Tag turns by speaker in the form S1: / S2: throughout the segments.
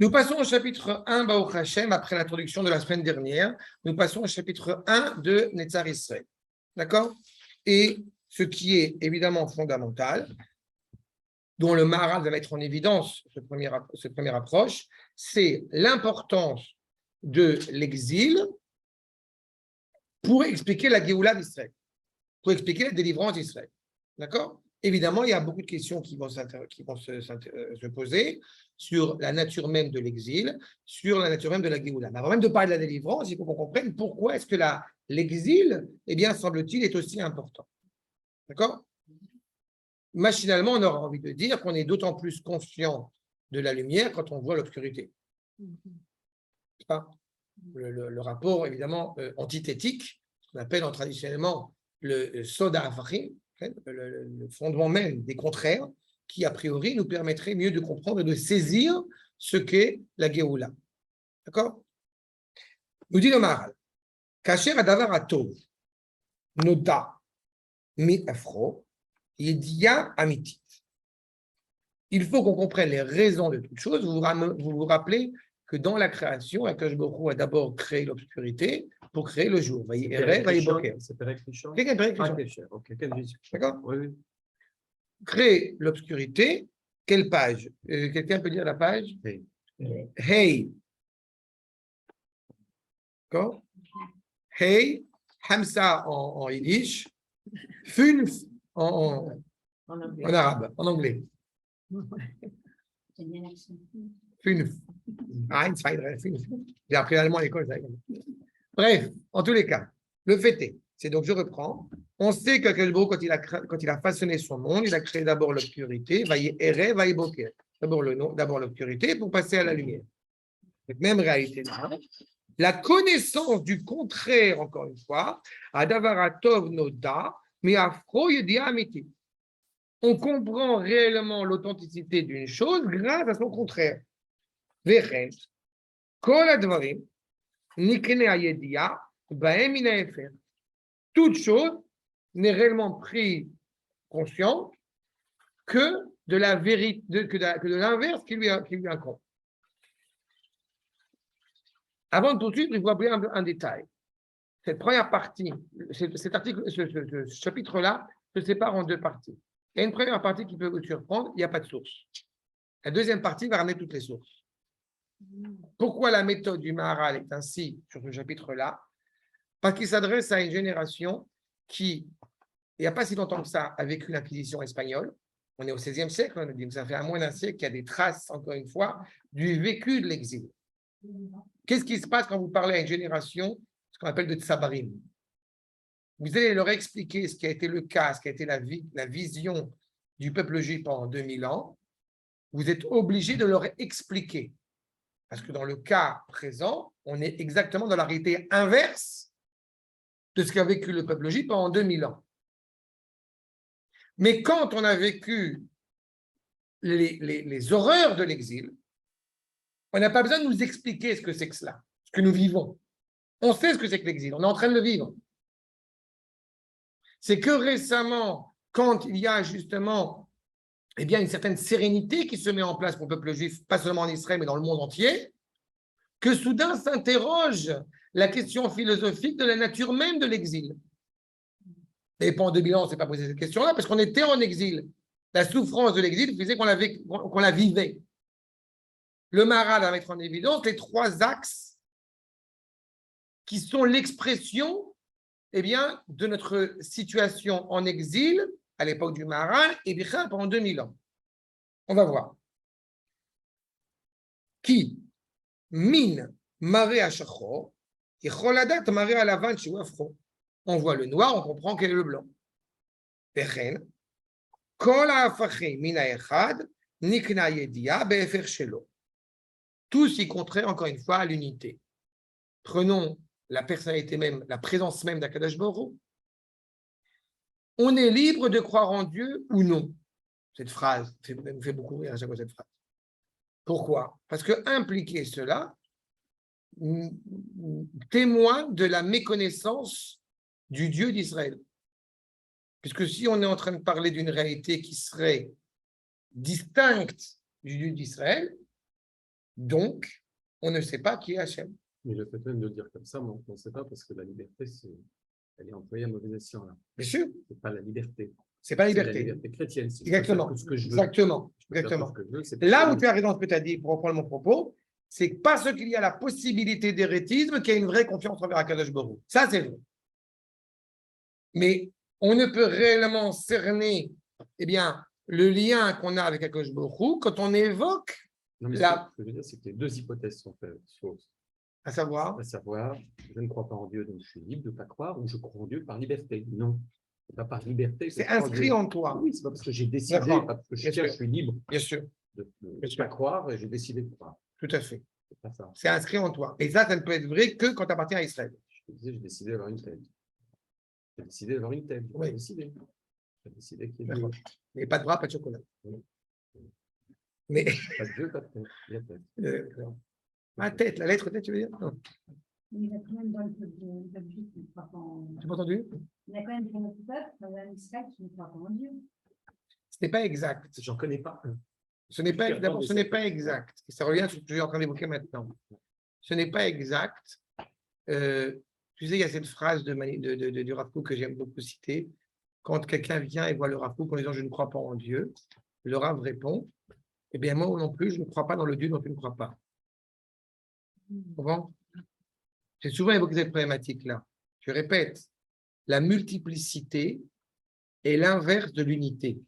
S1: Nous passons au chapitre 1, Baruch Hashem, après l'introduction de la semaine dernière. Nous passons au chapitre 1 de Netzar Israël. D'accord? Et ce qui est évidemment fondamental, dont le Maharal va mettre en évidence cette première approche, c'est l'importance de l'exil pour expliquer la Géoula d'Israël, pour expliquer la délivrance d'Israël. D'accord? Évidemment, il y a beaucoup de questions qui vont se poser sur la nature même de l'exil, sur la nature même de la Géoula. Mais avant même de parler de la délivrance, il faut qu'on comprenne pourquoi est-ce que l'exil, eh bien, semble-t-il, est aussi important. D'accord? Machinalement, on aura envie de dire qu'on est d'autant plus conscient de la lumière quand on voit l'obscurité. C'est pas le rapport, évidemment, antithétique, ce qu'on appelle traditionnellement le soda afachim, le fondement même des contraires, qui, a priori, nous permettrait mieux de comprendre et de saisir ce qu'est la Géoula. D'accord? Nous dit le Maharal, Kasher adavar atov, noda, mi afro, yedia amiti. Il faut qu'on comprenne les raisons de toute chose. Vous vous rappelez que dans la création, Akadosh Baruch Hu a d'abord créé l'obscurité pour créer le jour.
S2: C'est Perek Rishon.
S1: D'accord?
S2: Oui.
S1: Créer l'obscurité. Quelle page? Quelqu'un peut dire la page? Hey. D'accord? Hey. Hamsa en yiddish. Funf en arabe, en anglais. Funf. J'ai appris l'allemand à l'école. Bref, en tous les cas, le fait c'est donc je reprends. On sait que quand il a façonné son monde, il a créé d'abord l'obscurité, d'abord l'obscurité pour passer à la lumière. Cette même réalité là. La connaissance du contraire, encore une fois, Adavaratov Noda, mais Afro Yedia Amiti. On comprend réellement l'authenticité d'une chose grâce à son contraire. Vechen, Kol Advarim, Nikne Ayedia, Baem Ina Efer. Toute chose n'est réellement prise consciente que de la vérité, que de l'inverse qui lui incombe. Avant de poursuivre, il faut appeler un détail. Cette première partie, cet article, ce chapitre-là se sépare en deux parties. Il y a une première partie qui peut vous surprendre, il n'y a pas de source. La deuxième partie va ramener toutes les sources. Pourquoi la méthode du Maharal est ainsi sur ce chapitre-là? Parce qu'il s'adresse à une génération qui, il n'y a pas si longtemps que ça, a vécu l'Inquisition espagnole. On est au XVIe siècle, on dit que ça fait à moins d'un siècle qu'il y a des traces, encore une fois, du vécu de l'exil. Qu'est-ce qui se passe quand vous parlez à une génération, ce qu'on appelle de tsabarim? Vous allez leur expliquer ce qui a été le cas, ce qui a été la vision du peuple juif pendant 2000 ans. Vous êtes obligé de leur expliquer. Parce que dans le cas présent, on est exactement dans la réalité inverse de ce qu'a vécu le peuple juif pendant 2000 ans. Mais quand on a vécu les horreurs de l'exil, on n'a pas besoin de nous expliquer ce que c'est que cela, ce que nous vivons. On sait ce que c'est que l'exil, on est en train de le vivre. C'est que récemment, quand il y a justement une certaine sérénité qui se met en place pour le peuple juif, pas seulement en Israël, mais dans le monde entier, que soudain s'interroge la question philosophique de la nature même de l'exil. Et pendant 2000 ans, on ne s'est pas posé cette question-là parce qu'on était en exil. La souffrance de l'exil faisait qu'on la vivait. Le Maharal va mettre en évidence les trois axes qui sont l'expression de notre situation en exil à l'époque du Maharal et bien pendant 2000 ans. On va voir. Qui mine maré à chachor et choladat maré à lavan chez afro. On voit le noir, on comprend quel est le blanc. Vechen kol ha'afachim min ha'echad nikna yedia be'efer shelo. Tous y contraire encore une fois à l'unité. Prenons la personnalité même, la présence même d'Akadosh Baruch Hu. On est libre de croire en Dieu ou non. Cette phrase me fait beaucoup rire à chaque fois cette phrase. Pourquoi? Parce que impliquer cela témoigne de la méconnaissance du Dieu d'Israël. Puisque si on est en train de parler d'une réalité qui serait distincte du Dieu d'Israël, Donc, on ne sait pas qui est Hachem.
S2: Mais le fait même de le dire comme ça, on ne sait pas parce que la liberté, elle est employée à mauvais escient. Là.
S1: Bien sûr.
S2: Ce n'est pas la liberté.
S1: C'est pas la
S2: C'est
S1: liberté.
S2: la liberté chrétienne. Si
S1: Exactement.
S2: ce que je veux.
S1: Exactement.
S2: Je peux faire
S1: Exactement.
S2: tout ce que je veux, c'est
S1: Là
S2: pas
S1: où tu as raison ce que tu as dit, pour reprendre mon propos, c'est parce qu'il y a la possibilité d'hérétisme qu'il y a une vraie confiance envers Akadosh Baruch Hu. Ça, c'est vrai. Mais on ne peut réellement cerner le lien qu'on a avec Akadosh Baruch Hu quand on évoque
S2: non, mais ce que je veux dire, c'est que les deux hypothèses sont fausses.
S1: À savoir,
S2: je ne crois pas en Dieu, donc je suis libre de ne pas croire, ou je crois en Dieu par liberté. Non, pas par liberté.
S1: c'est inscrit en toi.
S2: Oui, c'est pas parce que j'ai décidé, pas parce que je suis libre
S1: Bien sûr.
S2: de ne pas croire et j'ai décidé de croire.
S1: Tout à fait.
S2: C'est pas ça.
S1: C'est inscrit en toi. Et ça ne peut être vrai que quand tu appartiens à Israël.
S2: Je te disais, j'ai décidé d'avoir une tête. J'ai décidé d'avoir une tête.
S1: Oui.
S2: J'ai décidé qu'il y ait
S1: D'accord. Mais pas de bras, pas de chocolat.
S2: Oui.
S1: Mais
S2: pas de Dieu, pas de tête. Il y a tête.
S1: ma tête, la lettre tête, tu veux dire? Non.
S3: Il y a quand même dans le peuple juif qui ne croit pas en...
S1: Tu m'as entendu?
S3: Il y a quand même dans notre peuple, dans l'Israël, qui ne croit pas en Dieu.
S1: Ce n'est pas exact.
S2: J'en connais pas un.
S1: D'abord, ce n'est pas exact. Ça revient à ce que je suis en train d'évoquer maintenant. Ce n'est pas exact. Tu sais, il y a cette phrase du Rav Kook que j'aime beaucoup citer. Quand quelqu'un vient et voit le Rav Kook en disant « Je ne crois pas en Dieu », le Rav répond « Eh bien, moi non plus, je ne crois pas dans le Dieu dont tu ne crois pas. » Tu comprends? J'ai souvent évoqué cette problématique-là. Je répète, la multiplicité est l'inverse de l'unité.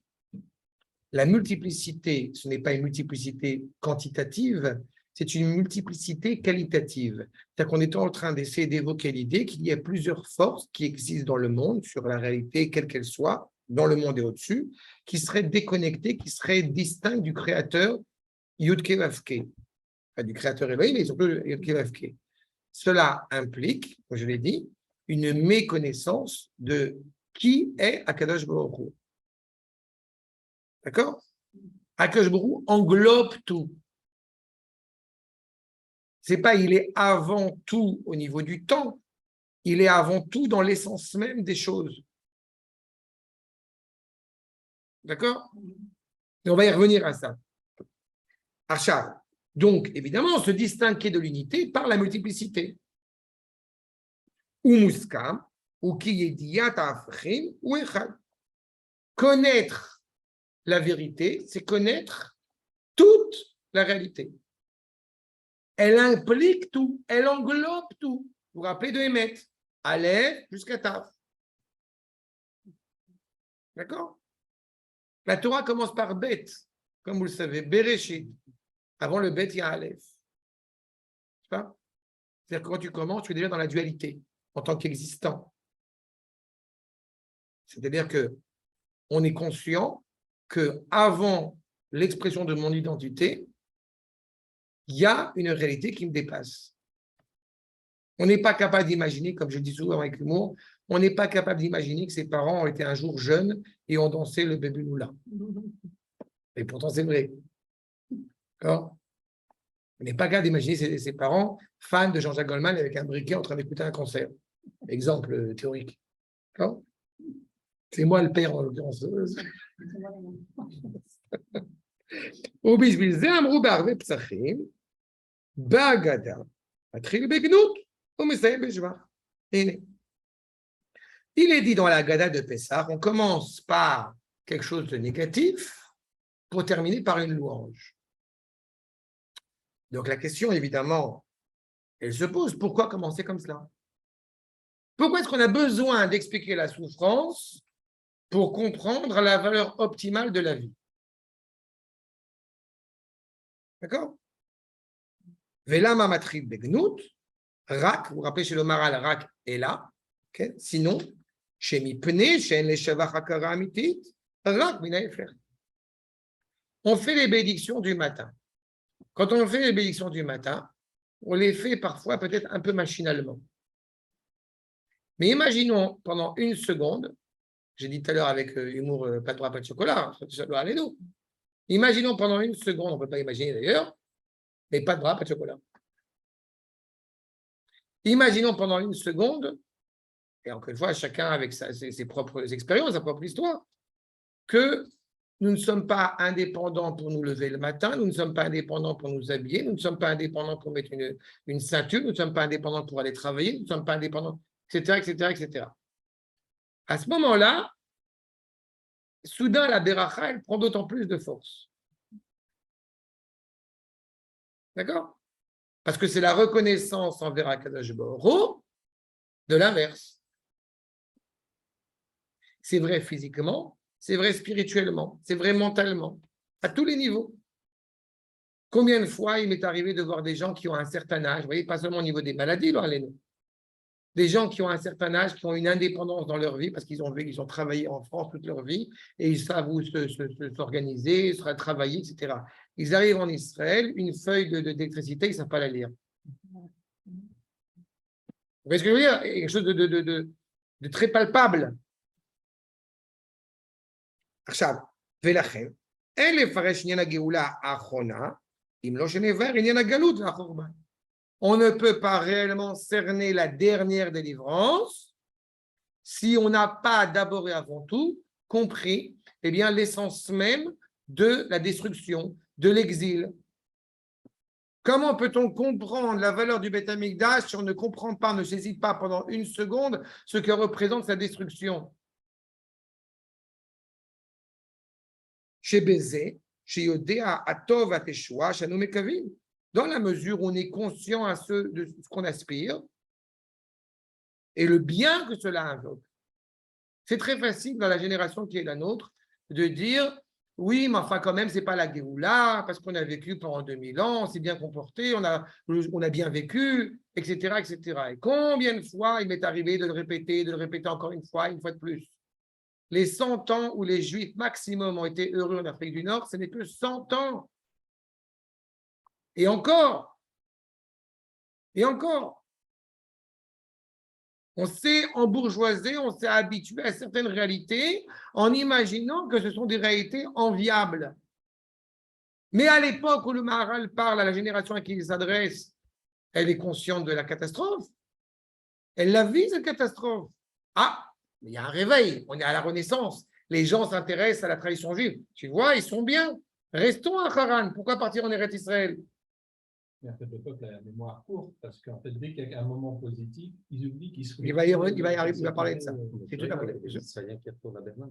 S1: La multiplicité, ce n'est pas une multiplicité quantitative, c'est une multiplicité qualitative. C'est-à-dire qu'on est en train d'essayer d'évoquer l'idée qu'il y a plusieurs forces qui existent dans le monde, sur la réalité, quelle qu'elle soit, dans le monde et au-dessus, qui seraient déconnectées, qui seraient distinctes du créateur Yudke Vavke, enfin, du créateur Elohim, mais surtout Yudke Vavke. Cela implique, comme je l'ai dit, une méconnaissance de qui est Akadosh Baruch Hu. D'accord? Akadosh Baruch Hu englobe tout. C'est pas il est avant tout au niveau du temps, il est avant tout dans l'essence même des choses. D'accord? Et on va y revenir à ça. Achab. Donc, évidemment, on se distinguer de l'unité par la multiplicité. Ou muskam, ou kiyediyat afrim, ou echad. Connaître la vérité, c'est connaître toute la réalité. Elle implique tout, elle englobe tout. Vous vous rappelez de Hémet, Aleph jusqu'à Tav. D'accord? La Torah commence par Bet, comme vous le savez, Bereshit. Avant le Bet, il y a Aleph. C'est-à-dire que quand tu commences, tu es déjà dans la dualité en tant qu'existant. C'est-à-dire que on est conscient que avant l'expression de mon identité, il y a une réalité qui me dépasse. On n'est pas capable d'imaginer, comme je dis souvent avec humour, on n'est pas capable d'imaginer que ses parents ont été un jour jeunes et ont dansé le bébé Lula. Et pourtant, c'est vrai. D'accord? On n'est pas capable d'imaginer ses parents fans de Jean-Jacques Goldman avec un briquet en train d'écouter un concert. Exemple théorique. D'accord? C'est moi le père en l'occurrence. ובשביל זה אמרו בהרבה פסחים, בהגדה, מתחיל בגנות ומסיים בשבח. הנה. Il est dit dans la Gada de Pessah, on commence par quelque chose de négatif pour terminer par une louange. Donc la question, évidemment, elle se pose, pourquoi commencer comme cela? Pourquoi est-ce qu'on a besoin d'expliquer la souffrance pour comprendre la valeur optimale de la vie? D'accord? Velama matril begnout, rak, vous vous rappelez chez le Maral, rak est là, okay? Sinon, chez mi pene, chez les shavach hakara amitit, rak minaefer. On fait les bénédictions du matin. Quand on fait les bénédictions du matin, on les fait parfois peut-être un peu machinalement. Mais imaginons pendant une seconde, j'ai dit tout à l'heure avec humour, pas de droit, pas de chocolat, ça doit aller nous. Imaginons pendant une seconde, on ne peut pas imaginer d'ailleurs, mais pas de bras, pas de chocolat. Imaginons pendant une seconde, et encore une fois, chacun avec ses propres expériences, sa propre histoire, que nous ne sommes pas indépendants pour nous lever le matin, nous ne sommes pas indépendants pour nous habiller, nous ne sommes pas indépendants pour mettre une ceinture, nous ne sommes pas indépendants pour aller travailler, nous ne sommes pas indépendants, etc., etc., etc. À ce moment-là, soudain, la Beracha, elle prend d'autant plus de force. D'accord? Parce que c'est la reconnaissance envers Akadosh Baruch Hu de l'inverse. C'est vrai physiquement, c'est vrai spirituellement, c'est vrai mentalement, à tous les niveaux. Combien de fois il m'est arrivé de voir des gens qui ont un certain âge, vous voyez, pas seulement au niveau des maladies, des gens qui ont un certain âge, qui ont une indépendance dans leur vie, parce qu'ils ont travaillé en France toute leur vie, et ils savent où s'organiser, travailler, etc. Ils arrivent en Israël, une feuille d'électricité, ils ne savent pas la lire. Vous voyez ce que je veux dire? Quelque chose de très palpable. עכשיו, ולכן, אין לפרש עניין הגאולה האחרונה, אם לא שנעבר עניין הגלות והחורבן. On ne peut pas réellement cerner la dernière délivrance si on n'a pas d'abord et avant tout compris l'essence même de la destruction, de l'exil. Comment peut-on comprendre la valeur du Beth Amikdash si on ne comprend pas, ne saisit pas pendant une seconde ce que représente sa destruction? Chez Bézé, chez Yodéa, Atov, Ateshua, chez Mekavim, dans la mesure où on est conscient de ce qu'on aspire et le bien que cela invoque. C'est très facile dans la génération qui est la nôtre de dire oui, mais enfin quand même, ce n'est pas la Géoula, parce qu'on a vécu pendant 2000 ans, on s'est bien comporté, on a bien vécu, etc., etc. Et combien de fois il m'est arrivé de le répéter encore une fois de plus. Les 100 ans où les Juifs maximum ont été heureux en Afrique du Nord, ce n'est que 100 ans. Et encore. On s'est embourgeoisé, on s'est habitué à certaines réalités en imaginant que ce sont des réalités enviables. Mais à l'époque où le Maharal parle à la génération à qui il s'adresse, elle est consciente de la catastrophe. Elle la vit, cette catastrophe. Ah, il y a un réveil, on est à la Renaissance. Les gens s'intéressent à la tradition juive. Tu vois, ils sont bien. Restons à Haran. Pourquoi partir en Eretz Israël?
S4: Mais à cette époque, la mémoire courte, parce qu'en fait, dès qu'il y a un moment positif, ils oublient qu'ils sont.
S1: Il va y arriver, il va parler de ça.
S2: C'est tout à fait. Les Israéliens qui retournent à Berlin.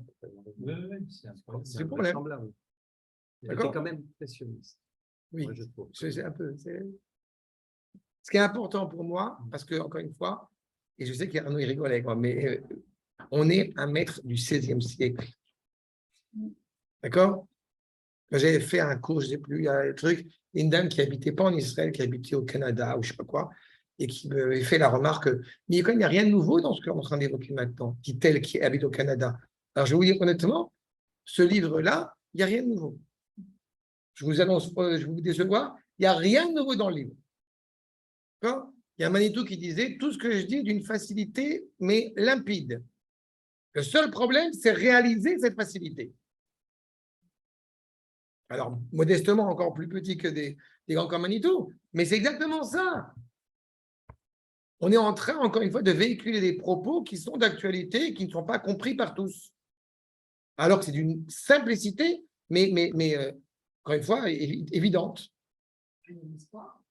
S4: Oui, c'est un problème.
S1: C'est le problème.
S2: Il était quand même impressionniste.
S1: Oui,
S2: moi, je trouve.
S1: C'est un peu. Ce qui est important pour moi, parce que, encore une fois, et je sais qu'Arnaud, il rigole avec moi, mais on est un maître du XVIe siècle. D'accord? Quand j'avais fait un cours, je ne sais plus, il y a un truc, une dame qui n'habitait pas en Israël, qui habitait au Canada ou je ne sais pas quoi, et qui m'avait fait la remarque, mais il n'y a rien de nouveau dans ce qu'on est en train d'évoquer maintenant, dit-elle qui habite au Canada. Alors je vais vous dire honnêtement, ce livre-là, il n'y a rien de nouveau. Je vous annonce, je vais vous décevoir, il n'y a rien de nouveau dans le livre. D'accord? Il y a un Manitou qui disait, tout ce que je dis est d'une facilité, mais limpide. Le seul problème, c'est réaliser cette facilité. Alors, modestement, encore plus petit que des grands comme Manitou, mais c'est exactement ça. On est en train, encore une fois, de véhiculer des propos qui sont d'actualité et qui ne sont pas compris par tous. Alors que c'est d'une simplicité, mais encore une fois, évidente.
S3: Il y a de l'espoir.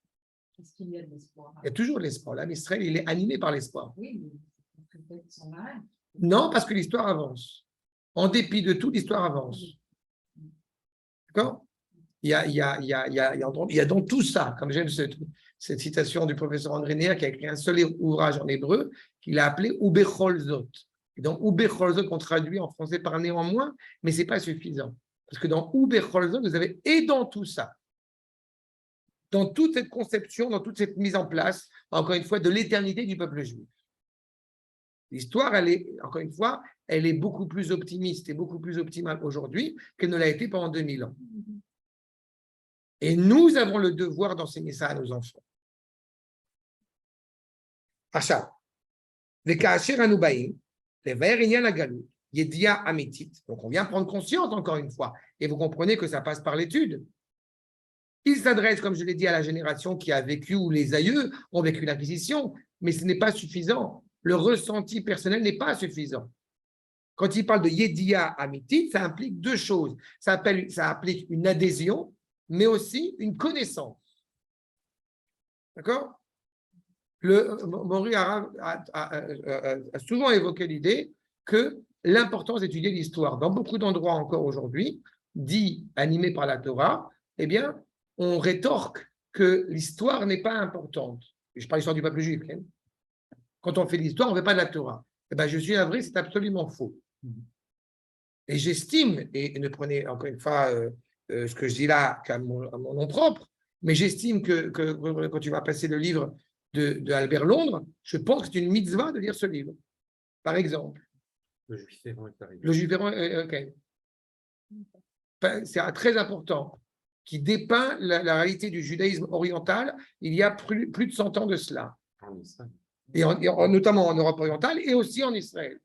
S3: Est-ce qu'il y a de l'espoir?
S1: Il y a toujours de l'espoir. L'âme Israël, il est animé par l'espoir.
S3: Oui, mais peut-être son âme.
S1: Non, parce que l'histoire avance. En dépit de tout, l'histoire avance. D'accord? Il y a dans tout ça, comme j'aime cette citation du professeur André Neher qui a écrit un seul ouvrage en hébreu qu'il a appelé Ubechol Zot. Et dans Ubechol Zot, on traduit en français par néanmoins, mais ce n'est pas suffisant. Parce que dans Ubechol Zot, vous avez et dans tout ça, dans toute cette conception, dans toute cette mise en place, encore une fois, de l'éternité du peuple juif. L'histoire, elle est, encore une fois, elle est beaucoup plus optimiste et beaucoup plus optimale aujourd'hui qu'elle ne l'a été pendant 2000 ans. Et nous avons le devoir d'enseigner ça à nos enfants. Achat. Les Kacher Anoubaïm, les Ver Inyan Agalou, Yedia Amitit. Donc on vient prendre conscience encore une fois. Et vous comprenez que ça passe par l'étude. Il s'adresse, comme je l'ai dit, à la génération qui a vécu, ou les aïeux ont vécu l'acquisition, mais ce n'est pas suffisant. Le ressenti personnel n'est pas suffisant. Quand il parle de Yediya Amitit, ça implique deux choses. Ça implique une adhésion, mais aussi une connaissance. D'accord? Maury a souvent évoqué l'idée que l'importance d'étudier l'histoire. Dans beaucoup d'endroits encore aujourd'hui, dit animés par la Torah, eh bien, on rétorque que l'histoire n'est pas importante. Je parle de l'histoire du peuple juif. Hein. Quand on fait l'histoire, on ne fait pas de la Torah. Eh bien, je suis navré, c'est absolument faux. Et j'estime, et ne prenez encore une fois ce que je dis là qu'à mon nom propre, mais j'estime que quand tu vas passer le livre de Albert Londres, je pense que c'est une mitzvah de lire ce livre. Par exemple.
S2: Le juif errant est arrivé.
S1: Le juif errant, ok. C'est très important, qui dépeint la réalité du judaïsme oriental il y a plus de 100 ans de cela.
S2: En Israël.
S1: Et notamment en Europe orientale et aussi en Israël.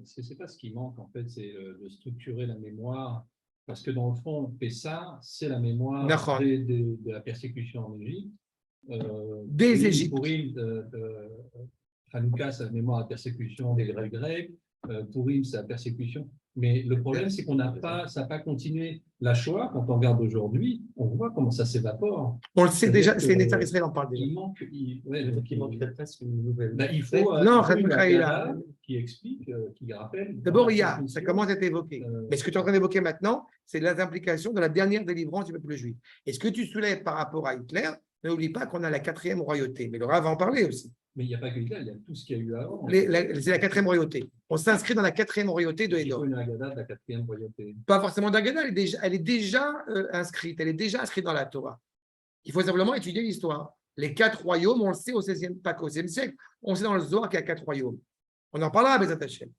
S4: C'est pas ce qui manque, en fait, c'est de structurer la mémoire. Parce que dans le fond, Pessah, c'est la mémoire de la persécution en Égypte.
S1: Des Égyptes.
S4: Purim, Hanouka, c'est la mémoire de la persécution des Grecs. Purim, c'est la persécution. Mais le problème, c'est qu'on n'a pas, ça n'a pas continué. La Shoah, quand on regarde aujourd'hui, on voit comment ça s'évapore.
S1: On le sait déjà, c'est Netzar Israël en parle déjà.
S4: Il manquerait
S2: presque une nouvelle.
S4: il faut
S1: non,
S4: une Haggadah qui explique, qui rappelle.
S1: D'abord, ça commence à être évoqué. Mais ce que tu es en train d'évoquer maintenant, c'est les implications de la dernière délivrance du peuple juif. Et ce que tu soulèves par rapport à Hitler, n'oublie pas qu'on a la 4e royauté. Mais le Rav va en parler aussi.
S4: Mais il n'y a pas que Hitler, il y a tout ce qu'il y a eu avant.
S1: C'est la 4e royauté. On s'inscrit dans la 4e royauté de Édom.
S4: Il faut une Haggadah de la 4e royauté.
S1: Pas forcément d'Haggadah, elle est déjà inscrite. Elle est déjà inscrite dans la Torah. Il faut simplement étudier l'histoire. Les 4 royaumes, on le sait au 16e, pas qu'au 16e siècle, on sait dans le Zohar qu'il y a 4 royaumes. On en parlera à Bezat Hashem.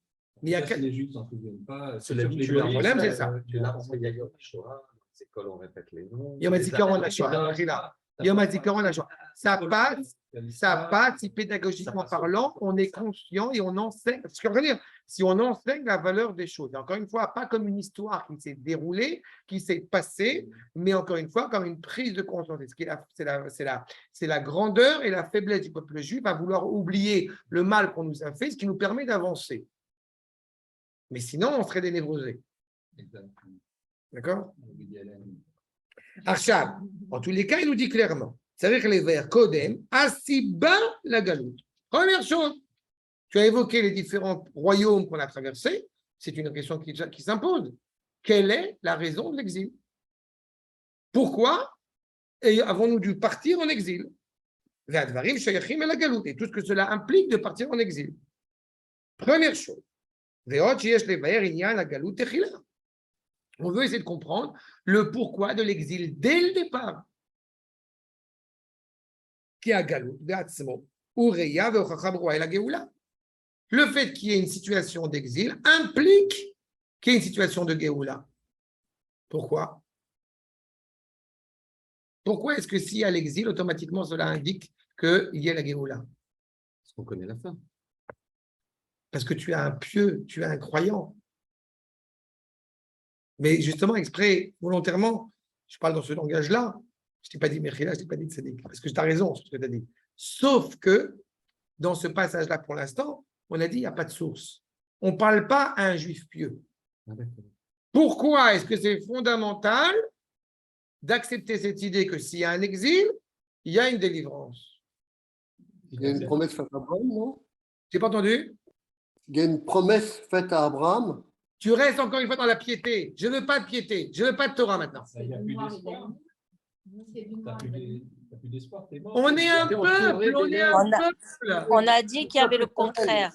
S4: Mais il y a 4... Les Juifs ne s'en souviennent pas.
S2: C'est l'habitude.
S1: Le problème, c'est ça.
S2: Tu l'as il y a Yom HaShoah, les écoles, on répète les noms.
S1: Yom HaZikaron la Shoah. Yom HaZikaron la Shoah. Ça passe, si pédagogiquement parlant, on est conscient et on enseigne. Ce que je veux dire, si on enseigne la valeur des choses, et encore une fois, pas comme une histoire qui s'est déroulée, qui s'est passée, mais encore une fois, comme une prise de conscience. C'est la grandeur et la faiblesse du peuple juif à vouloir oublier le mal qu'on nous a fait, ce qui nous permet d'avancer. Mais sinon, on serait des névrosés. D'accord? Arshab, en tous les cas, il nous dit clairement, c'est-à-dire que les vers Kodem, Asiba la galoute. Première chose, tu as évoqué les différents royaumes qu'on a traversés, c'est une question qui s'impose. Quelle est la raison de l'exil? Pourquoi avons-nous dû partir en exil? Et tout ce que cela implique de partir en exil. Première chose, on veut essayer de comprendre le pourquoi de l'exil dès le départ. Le fait qu'il y ait une situation d'exil implique qu'il y ait une situation de Géoula. Pourquoi? Pourquoi est-ce que s'il y a l'exil, automatiquement cela indique qu'il y a la Géoula?
S2: Parce qu'on connaît la fin.
S1: Parce que tu es un pieux, tu es un croyant. Mais justement, exprès, volontairement, je parle dans ce langage-là. Je ne t'ai pas dit Mechila, je ne t'ai pas dit Tzadik. Parce que tu as raison sur ce que tu as dit. Sauf que, dans ce passage-là, pour l'instant, on a dit il n'y a pas de source. On ne parle pas à un juif pieux. Pourquoi est-ce que c'est fondamental d'accepter cette idée que s'il y a un exil, il y a une délivrance?
S5: Il y a une promesse faite à Abraham, non?
S1: Je n'ai pas entendu?
S5: Il y a une promesse faite à Abraham.
S1: Tu restes encore une fois dans la piété. Je ne veux pas de piété. Je ne veux pas de Torah maintenant.
S4: Il n'y a plus d'espoir. Tu n'as plus d'espoir.
S1: On est un peuple. On est un peuple.
S6: On a dit qu'il y avait le contraire.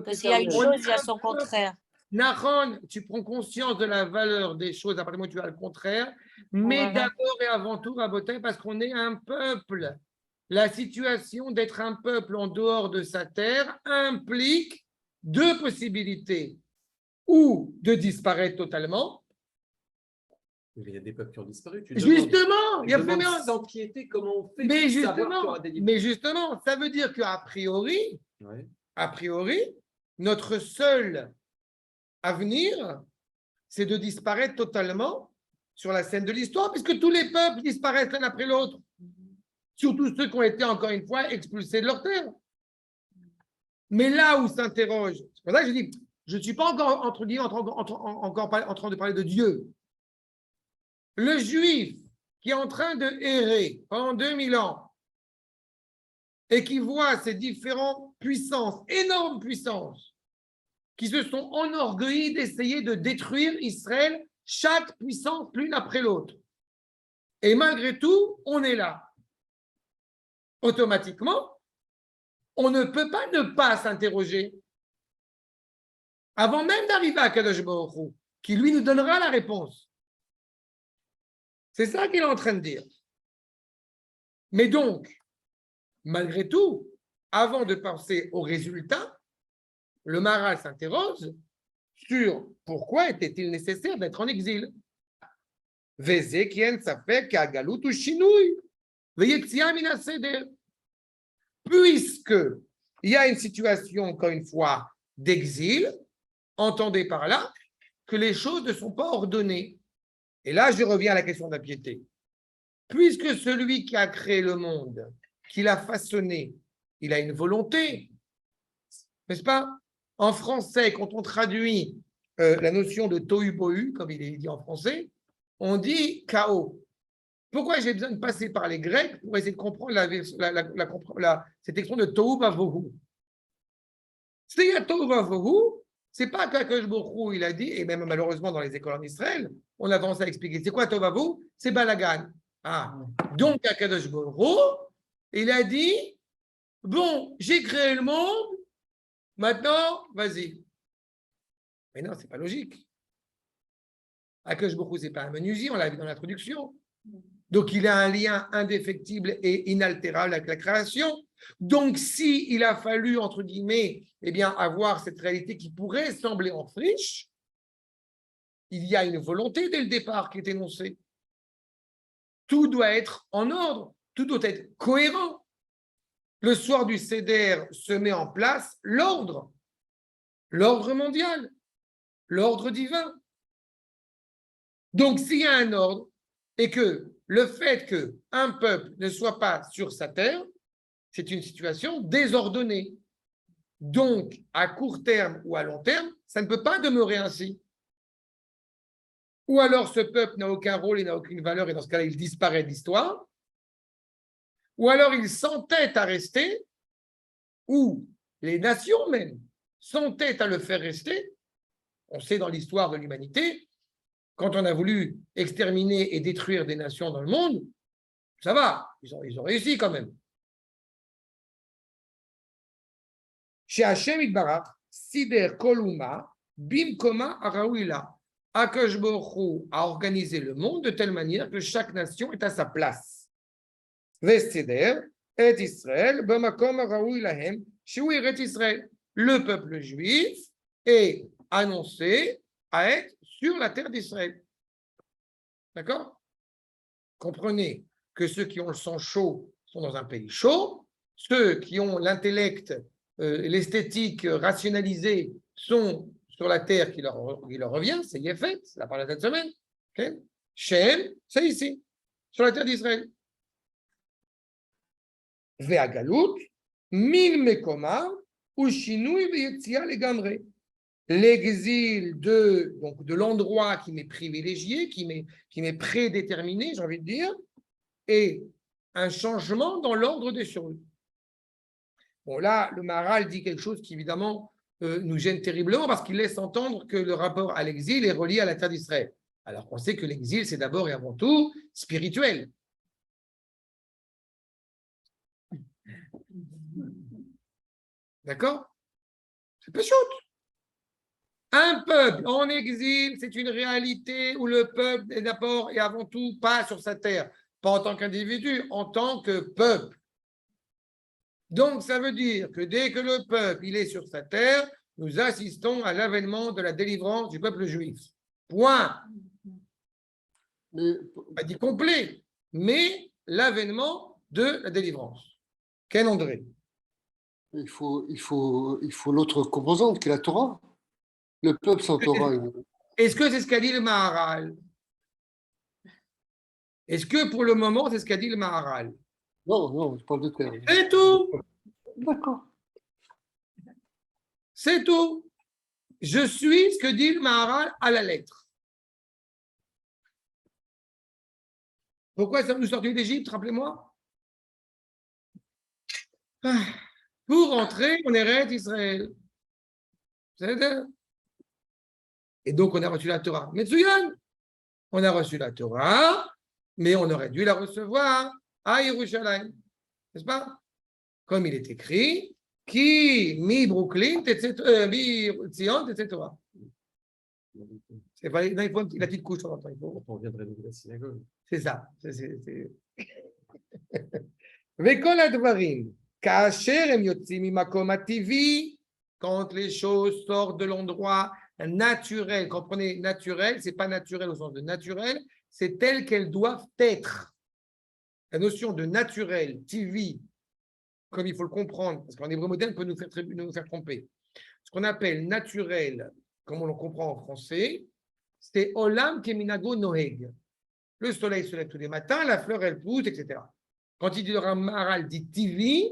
S6: Que s'il y a une chose, il y a son contraire.
S1: Nahon, tu prends conscience de la valeur des choses à partir du moment où tu as le contraire. Mais d'abord et avant tout, Rabotai, parce qu'on est un peuple. La situation d'être un peuple en dehors de sa terre implique 2 possibilités. Ou de disparaître totalement.
S2: Mais il y a des peuples qui ont disparu.
S1: Justement, il y a
S2: plus sans piété, comment on fait?
S1: Mais justement, ça veut dire qu'a priori, notre seul avenir, c'est de disparaître totalement sur la scène de l'histoire, puisque tous les peuples disparaissent l'un après l'autre. Surtout ceux qui ont été, encore une fois, expulsés de leur terre. Mais là où s'interroge, c'est pour ça que je dis, je ne suis pas encore, entre guillemets, encore en train de parler de Dieu. Le juif qui est en train de errer pendant 2000 ans et qui voit ces différentes puissances, énormes puissances, qui se sont enorgueillis d'essayer de détruire Israël, chaque puissance l'une après l'autre. Et malgré tout, on est là. Automatiquement, on ne peut pas ne pas s'interroger avant même d'arriver à Kadosh Baruch Hu, qui lui nous donnera la réponse. C'est ça qu'il est en train de dire. Mais donc, malgré tout, avant de penser aux résultats, le Maharal s'interroge sur pourquoi était-il nécessaire d'être en exil. Puisque il y a une situation, encore une fois, d'exil, entendez par là que les choses ne sont pas ordonnées. Et là, je reviens à la question de la piété. Puisque celui qui a créé le monde, qui l'a façonné, il a une volonté, n'est-ce pas? En français, quand on traduit la notion de tohu-bohu, comme il est dit en français, on dit chaos. Pourquoi j'ai besoin de passer par les Grecs pour essayer de comprendre cette expression de tohu-vavohu? S'il y a tohu-vavohu, c'est pas qu'Akadosh Baruch Hu, il a dit, et même malheureusement dans les écoles en Israël, on a tendance à expliquer. C'est quoi tohu-vavohu? C'est balagan. Ah. Donc Akadosh Baruch Hu, il a dit, bon, j'ai créé le monde, maintenant, vas-y. Mais non, c'est pas logique. Akadosh Baruch Hu, c'est pas un menuisier, on l'a vu dans l'introduction. Donc, il a un lien indéfectible et inaltérable avec la création. Donc, s'il a fallu, entre guillemets, eh bien, avoir cette réalité qui pourrait sembler en friche, il y a une volonté dès le départ qui est énoncée. Tout doit être en ordre, tout doit être cohérent. Le soir du Seder se met en place l'ordre mondial, l'ordre divin. Donc, s'il y a un ordre et que le fait qu'un peuple ne soit pas sur sa terre, c'est une situation désordonnée. Donc, à court terme ou à long terme, ça ne peut pas demeurer ainsi. Ou alors ce peuple n'a aucun rôle, il n'a aucune valeur, et dans ce cas-là, il disparaît de l'histoire. Ou alors il s'entête à rester, ou les nations même s'entêtent à le faire rester. On sait dans l'histoire de l'humanité, quand on a voulu exterminer et détruire des nations dans le monde, ça va, ils ont réussi quand même. Chez Hachem Itbarach, Sider Koluma, Bimkoma Araouila. Akadosh Baruch Hu a organisé le monde de telle manière que chaque nation est à sa place. Vestider et Israël, Bamakom Araouilahem, Shui et Israël. Le peuple juif est annoncé à être sur la terre d'Israël. D'accord? Comprenez que ceux qui ont le sang chaud sont dans un pays chaud, ceux qui ont l'intellect, l'esthétique rationalisée sont sur la terre qui leur revient, c'est Yéfet, c'est la parole de cette semaine. Okay? Shem, c'est ici, sur la terre d'Israël. Ve'agalut, mil mekoma, ushinui ve'yetzia legamre. L'exil de l'endroit qui m'est privilégié, qui m'est prédéterminé, j'ai envie de dire, et un changement dans l'ordre des choses. Bon, là, le Maharal dit quelque chose qui, évidemment, nous gêne terriblement parce qu'il laisse entendre que le rapport à l'exil est relié à la terre d'Israël. Alors qu'on sait que l'exil, c'est d'abord et avant tout spirituel. D'accord? C'est pas chouette. Un peuple en exil, c'est une réalité où le peuple est d'abord et avant tout pas sur sa terre, pas en tant qu'individu, en tant que peuple. Donc, ça veut dire que dès que le peuple il est sur sa terre, nous assistons à l'avènement de la délivrance du peuple juif. Point. Pas dit complet, mais l'avènement de la délivrance. Quel André?
S5: Il faut l'autre composante qui est la Torah. Le peuple sans Torah.
S1: Est-ce que c'est ce qu'a dit le Maharal? Est-ce que pour le moment, c'est ce qu'a dit le Maharal?
S5: Non, je parle de terre.
S1: C'est tout.
S5: D'accord.
S1: C'est tout. Je suis ce que dit le Maharal à la lettre. Pourquoi sommes-nous sortis d'Égypte, rappelez-moi? Pour rentrer en Eretz Israël. C'est-à-dire. Et donc, on a reçu la Torah. Metsuyan, on a reçu la Torah, mais on aurait dû la recevoir à Yerushalayim. N'est-ce pas? Comme il est écrit, qui mi Brooklyn, mi Tzion, etc. C'est pas, non, il faut la petite couche. On
S2: viendrait de la synagogue.
S1: C'est ça. Vekol advarim, kasher em yotzim mimakom hativi, quand les choses sortent de l'endroit naturel, comprenez, naturel, c'est pas naturel au sens de naturel, c'est tel qu'elles doivent être. La notion de naturel, TV, comme il faut le comprendre, parce qu'en hébreu moderne, peut nous faire tromper. Ce qu'on appelle naturel, comme on le comprend en français, c'est olam keminago noheg. Le soleil se lève tous les matins, la fleur elle pousse, etc. Quand il dit le Maharal dit TV,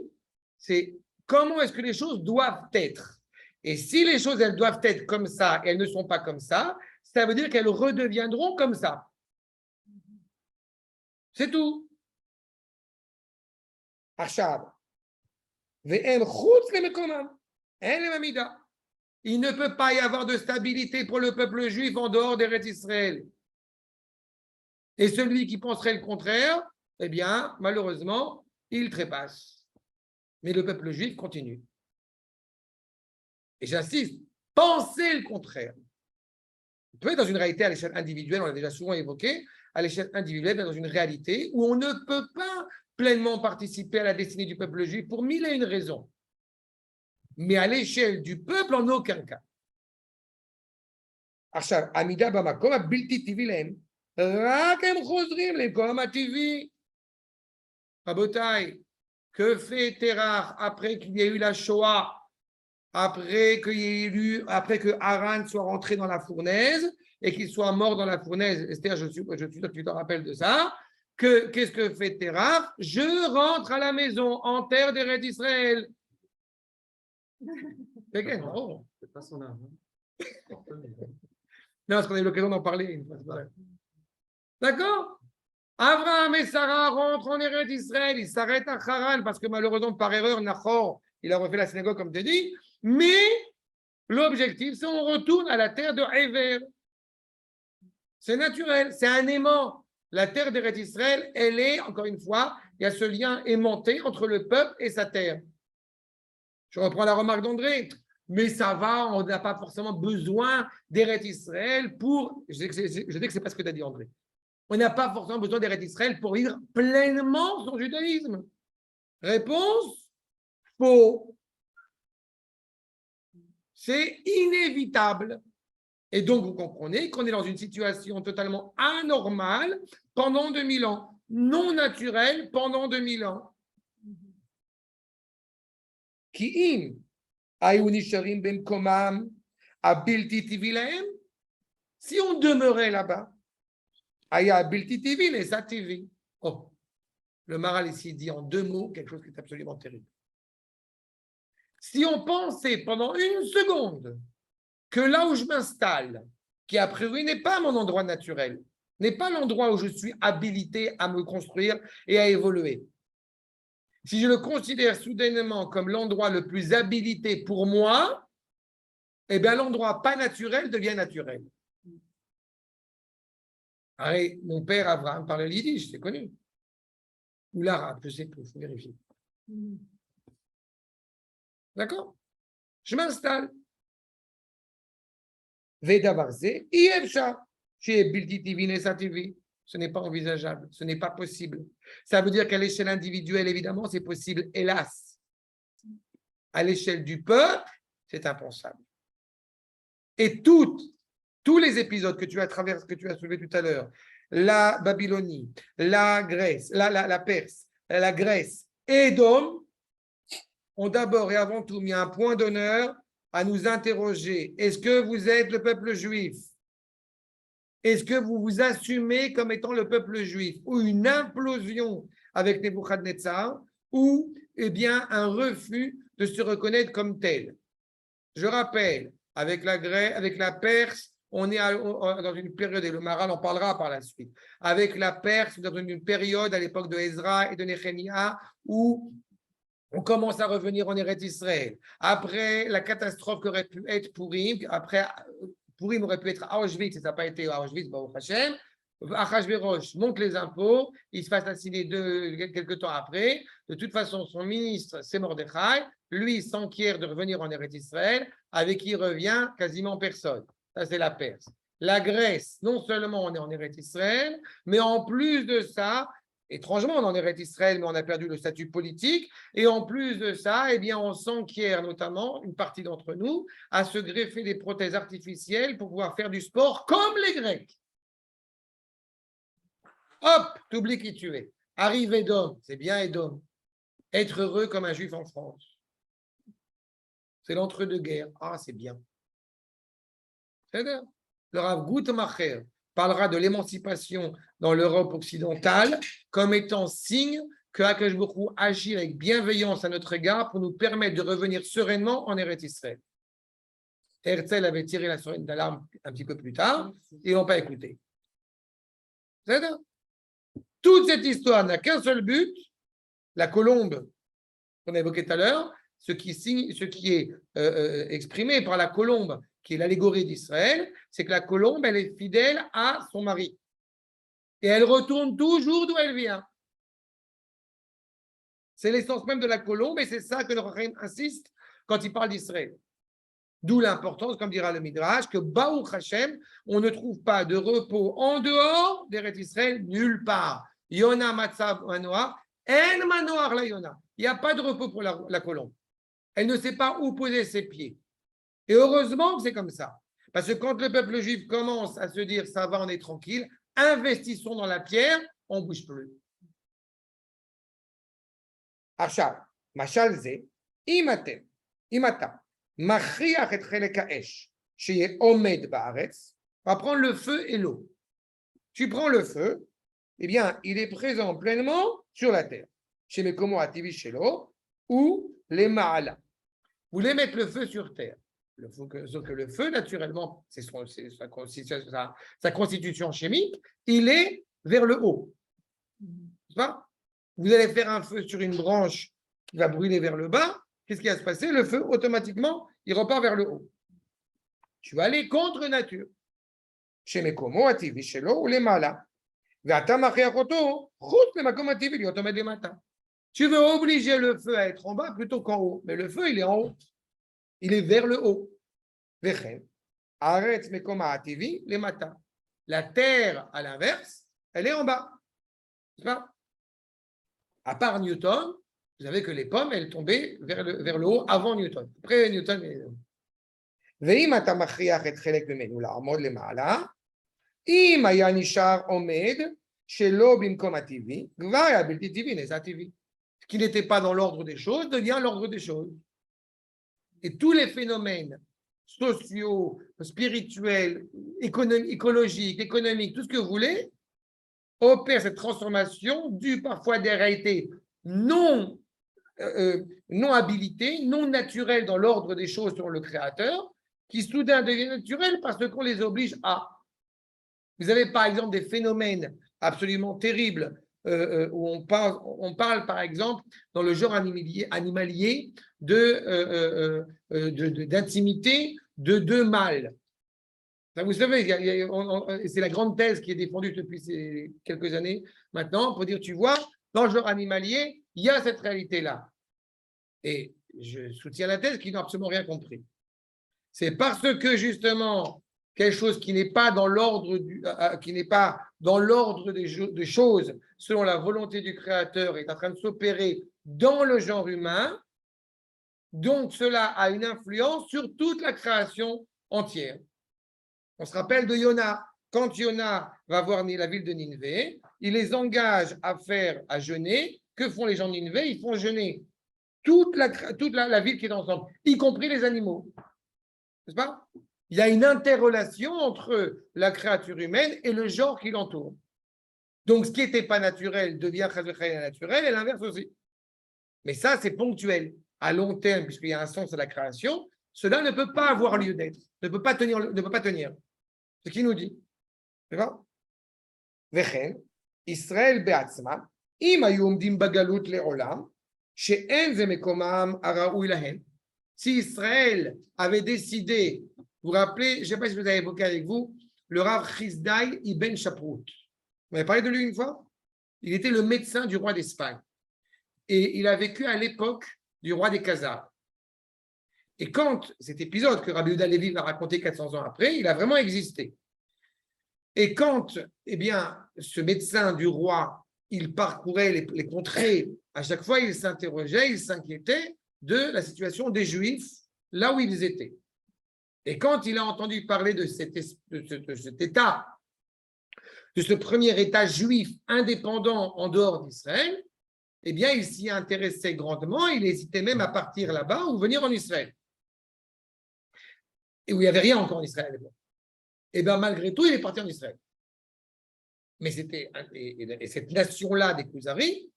S1: c'est comment est-ce que les choses doivent être. Et si les choses elles doivent être comme ça et elles ne sont pas comme ça veut dire qu'elles redeviendront comme ça. C'est tout. Achab. Ve'em chutz lemekomam. En lemamida. Il ne peut pas y avoir de stabilité pour le peuple juif en dehors d'Eretz Israël. Et celui qui penserait le contraire, eh bien, malheureusement, il trépasse. Mais le peuple juif continue. Et j'insiste, pensez le contraire. Vous pouvez être dans une réalité à l'échelle individuelle, on l'a déjà souvent évoqué, à l'échelle individuelle, dans une réalité où on ne peut pas pleinement participer à la destinée du peuple juif pour mille et une raisons. Mais à l'échelle du peuple, en aucun cas. Achar, Amida Bamakom, Bilti Tivilem, Rakem Chosrim, les Kom TV. Rabotai, que fait Terach après qu'il y ait eu la Shoah? Après que Haran soit rentré dans la fournaise et qu'il soit mort dans la fournaise, Esther, je suis sûr que tu te rappelles de ça, qu'est-ce que fait Terach? Je rentre à la maison en terre d'Eretz Israël. C'est
S2: pas son âme.
S1: Non, parce qu'on a eu l'occasion d'en parler une fois. D'accord? Abraham et Sarah rentrent en Eretz Israël, ils s'arrêtent à Haran parce que malheureusement, par erreur, Nahor, il a refait la synagogue comme tu as dit. Mais l'objectif, c'est qu'on retourne à la terre de Hever. C'est naturel, c'est un aimant. La terre d'Eretz Israël, elle est, encore une fois, il y a ce lien aimanté entre le peuple et sa terre. Je reprends la remarque d'André, mais ça va, on n'a pas forcément besoin d'Eretz Israël pour. Je dis que ce n'est pas ce que tu as dit, André. On n'a pas forcément besoin d'Eretz Israël pour vivre pleinement son judaïsme. Réponse faux. C'est inévitable. Et donc, vous comprenez qu'on est dans une situation totalement anormale pendant 2000 ans, non naturelle pendant 2000 ans. Ki'im ayu nisharim bemkomam abilti tivi lahem. Si on demeurait là-bas, aya abilti tivi les ativi. Oh, le Maharal ici dit en deux mots quelque chose qui est absolument terrible. Si on pensait pendant une seconde que là où je m'installe, qui a priori n'est pas mon endroit naturel, n'est pas l'endroit où je suis habilité à me construire et à évoluer, si je le considère soudainement comme l'endroit le plus habilité pour moi, eh bien l'endroit pas naturel devient naturel. Allez, mon père Abraham parlait le yiddish, c'est connu. Ou l'arabe, je sais plus, il faut vérifier. D'accord? Je m'installe. Vedavarze, Ievcha, chez Bilti Tivine Sativi. Ce n'est pas envisageable, ce n'est pas possible. Ça veut dire qu'à l'échelle individuelle, évidemment, c'est possible, hélas. À l'échelle du peuple, c'est impensable. Et tous les épisodes que tu as soulevés tout à l'heure, la Babylonie, la Grèce, la Perse, la Grèce, Édom, ont d'abord et avant tout mis un point d'honneur à nous interroger. Est-ce que vous êtes le peuple juif? Est-ce que vous vous assumez comme étant le peuple juif? Ou une implosion avec Nebuchadnezzar, ou eh bien un refus de se reconnaître comme tel? Je rappelle avec la Grèce, avec la Perse, on est dans une période, et le Maral en parlera par la suite, avec la Perse, dans une période à l'époque de Ezra et de Néhémie où on commence à revenir en Eretz Israël. Après la catastrophe qu'aurait pu être Purim, après Purim aurait pu être Auschwitz, et ça n'a pas été Auschwitz, Baruch Hashem. Achashverosh monte les impôts, il se fait assassiner quelques temps après. De toute façon, son ministre, c'est Mordechai. Lui s'enquiert de revenir en Eretz Israël, avec qui il revient quasiment personne. Ça, c'est la Perse. La Grèce, non seulement on est en Eretz Israël, mais en plus de ça, étrangement, on est en Eretz Israël, mais on a perdu le statut politique. Et en plus de ça, eh bien, on s'enquiert, notamment, une partie d'entre nous, à se greffer des prothèses artificielles pour pouvoir faire du sport comme les Grecs. Hop, t'oublies qui tu es. Arrive Edom, c'est bien Edom. Être heureux comme un juif en France. C'est l'entre-deux-guerres. Ah, c'est bien. C'est-à-dire, le Rav Guttmacher parlera de l'émancipation dans l'Europe occidentale comme étant signe que Akadosh Baruch Hu agit avec bienveillance à notre égard pour nous permettre de revenir sereinement en Eretz Israël. Herzl avait tiré la sonnette d'alarme un petit peu plus tard, ils n'ont pas écouté. C'est-à-dire, toute cette histoire n'a qu'un seul but, la colombe qu'on a évoquée tout à l'heure, ce qui est exprimé par la colombe, qui est l'allégorie d'Israël, c'est que la colombe, elle est fidèle à son mari. Et elle retourne toujours d'où elle vient. C'est l'essence même de la colombe, et c'est ça que le Rachem insiste quand il parle d'Israël. D'où l'importance, comme dira le Midrash, que Baruch Hashem, on ne trouve pas de repos en dehors d'Eretz Israël nulle part. Yona Matzav Manoar, En Manoar la Yona. Il n'y a pas de repos pour la colombe. Elle ne sait pas où poser ses pieds. Et heureusement que c'est comme ça. Parce que quand le peuple juif commence à se dire ça va, on est tranquille, investissons dans la pierre, on ne bouge plus. Achav, Machal Ze, Imatem, Imata, Machiach et Chelek Haesh, Sheye Omed Baaretz, on va prendre le feu et l'eau. Tu prends le feu, eh bien, il est présent pleinement sur la terre. Chez Mekomo Ativi Shelo, ou les Maala. Vous voulez mettre le feu sur terre. Sauf que le feu, naturellement, c'est sa constitution chimique, il est vers le haut. Pas? Vous allez faire un feu sur une branche qui va brûler vers le bas, qu'est-ce qui va se passer? Le feu, automatiquement, il repart vers le haut. Tu vas aller contre nature. Chez Mekomo, Ativi, Shelo, ou les Mala. Tu veux obliger le feu à être en bas plutôt qu'en haut. Mais le feu, il est en haut. Il est vers le haut. La terre, à l'inverse, elle est en bas. C'est pas? À part Newton, vous savez que les pommes, elles tombaient vers le haut avant Newton. Après Newton, ce qui n'était pas dans l'ordre des choses devient l'ordre des choses. Et tous les phénomènes sociaux, spirituels, écologiques, économiques, tout ce que vous voulez, opèrent cette transformation due parfois à des réalités non habilitées, non naturelles dans l'ordre des choses selon le Créateur, qui soudain deviennent naturelles parce qu'on les oblige à. Vous avez par exemple des phénomènes absolument terribles où on parle par exemple dans le genre animalier d'intimité de deux mâles. Vous savez, c'est la grande thèse qui est défendue depuis quelques années maintenant pour dire, tu vois, dans le genre animalier, il y a cette réalité-là. Et je soutiens la thèse qui n'a absolument rien compris. C'est parce que justement, quelque chose qui n'est pas dans l'ordre des choses selon la volonté du Créateur est en train de s'opérer dans le genre humain, donc cela a une influence sur toute la création entière. On se rappelle de Yona. Quand Yona va voir la ville de Nineveh, il les engage à jeûner. Que font les gens de Nineveh? Ils font jeûner toute la ville qui est ensemble, y compris les animaux. N'est-ce pas? Il y a une interrelation entre la créature humaine et le genre qui l'entoure. Donc, ce qui n'était pas naturel devient naturel et l'inverse aussi. Mais ça, c'est ponctuel. À long terme, puisqu'il y a un sens à la création, cela ne peut pas avoir lieu d'être, ne peut pas tenir. Ce qu'il nous dit. D'accord? Vechen, Israël be'atzma, im hayu omdim bagalut le'olam, she'en ze mekomam haraoui lahen. Si Israël avait décidé, vous vous rappelez, je ne sais pas si vous avez évoqué avec vous, le Rav Chizdai Ibn Shaprout. Vous avez parlé de lui une fois? Il était le médecin du roi d'Espagne. Et il a vécu à l'époque du roi des Khazars. Et quand cet épisode que Rabbi Yehuda Levi va raconter 400 ans après, il a vraiment existé. Et quand, eh bien, ce médecin du roi, il parcourait les contrées, à chaque fois, il s'interrogeait, il s'inquiétait de la situation des Juifs là où ils étaient. Et quand il a entendu parler de cet État, de ce premier État juif indépendant en dehors d'Israël, eh bien, il s'y intéressait grandement, il hésitait même à partir là-bas ou venir en Israël. Et où il n'y avait rien encore en Israël. Et bien, malgré tout, il est parti en Israël. Mais et cette nation-là des Khuzari,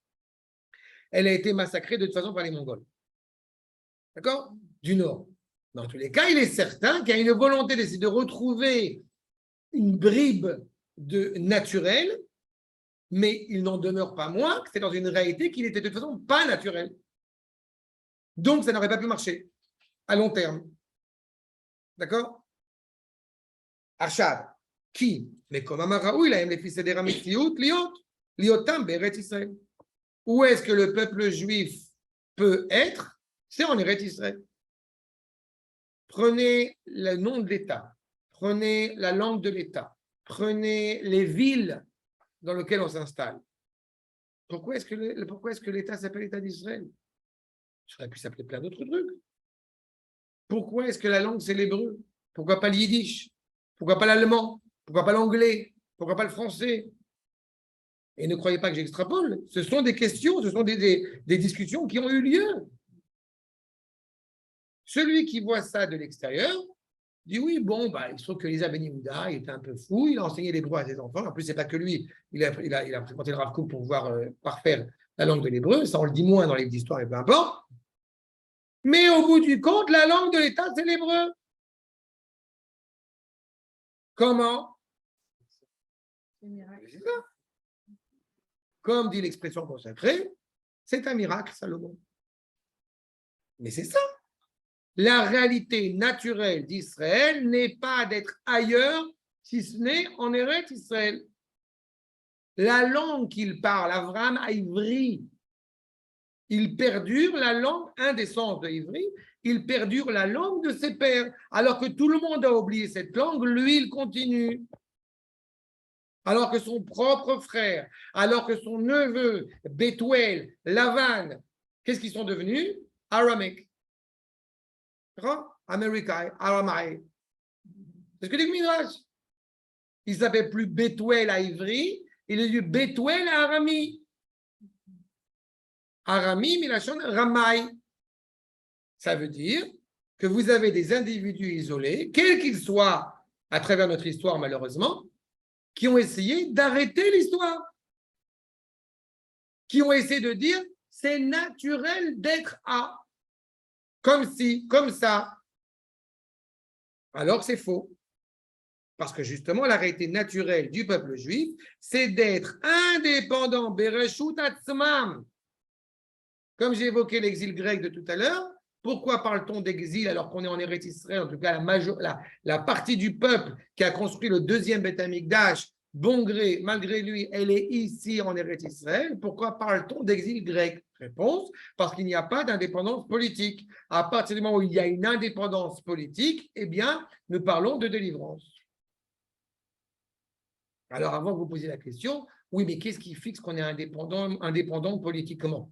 S1: elle a été massacrée de toute façon par les Mongols. D'accord? Du Nord. Dans tous les cas, il est certain qu'il y a une volonté d'essayer de retrouver une bribe naturelle, mais il n'en demeure pas moins que c'est dans une réalité qu'il n'était de toute façon pas naturel. Donc, ça n'aurait pas pu marcher à long terme. D'accord? Achad, qui? Mais comme Amaraoui, il a les fils de Liotam, Beret Israël. Où est-ce que le peuple juif peut être? C'est en Eretz Israël. Prenez le nom de l'État, prenez la langue de l'État, prenez les villes dans lesquelles on s'installe. Pourquoi est-ce que l'État s'appelle l'État d'Israël? Ça aurait pu s'appeler plein d'autres trucs. Pourquoi est-ce que la langue, c'est l'hébreu? Pourquoi pas le yiddish? Pourquoi pas l'allemand? Pourquoi pas l'anglais? Pourquoi pas le français? Et ne croyez pas que j'extrapole. Ce sont des questions, ce sont des discussions qui ont eu lieu. Celui qui voit ça de l'extérieur dit oui, bon, il se trouve que Eliezer Ben Yehuda, il était un peu fou, il a enseigné l'hébreu à ses enfants. En plus, c'est pas que lui, il a fréquenté le Rav Kook pour pouvoir parfaire la langue de l'hébreu. Ça, on le dit moins dans les livres d'histoire, et peu importe. Mais au bout du compte, la langue de l'État, c'est l'hébreu. Comment? C'est ça. Comme dit l'expression consacrée, c'est un miracle, Salomon. Mais c'est ça. La réalité naturelle d'Israël n'est pas d'être ailleurs, si ce n'est en Eretz Israël. La langue qu'il parle, Avraham a ivri, il perdure la langue, un des sens de ivri, il perdure la langue de ses pères, alors que tout le monde a oublié cette langue, lui, il continue. Alors que son propre frère, alors que son neveu, Bethuel, Lavan, qu'est-ce qu'ils sont devenus? Aramique. Américain, Aramaï. C'est ce que dit le Midrash. Il ne s'appelle plus Bethuel à Ivry, il est du Bethuel à Arami. Arami, Milachon, Ramaï. Ça veut dire que vous avez des individus isolés, quels qu'ils soient à travers notre histoire malheureusement, qui ont essayé d'arrêter l'histoire, qui ont essayé de dire c'est naturel d'être à, comme si, comme ça. Alors c'est faux. Parce que justement, la réalité naturelle du peuple juif, c'est d'être indépendant, Bereshut Atzmam. Comme j'ai évoqué l'exil grec de tout à l'heure, pourquoi parle-t-on d'exil alors qu'on est en Eretz Israël, en tout cas la partie du peuple qui a construit le deuxième Beth Amikdash, bon gré, malgré lui, elle est ici en Eretz Israël. Pourquoi parle-t-on d'exil grec? Réponse, parce qu'il n'y a pas d'indépendance politique. À partir du moment où il y a une indépendance politique, eh bien, nous parlons de délivrance. Alors, avant que vous posiez la question, oui, mais qu'est-ce qui fixe qu'on est indépendant politiquement?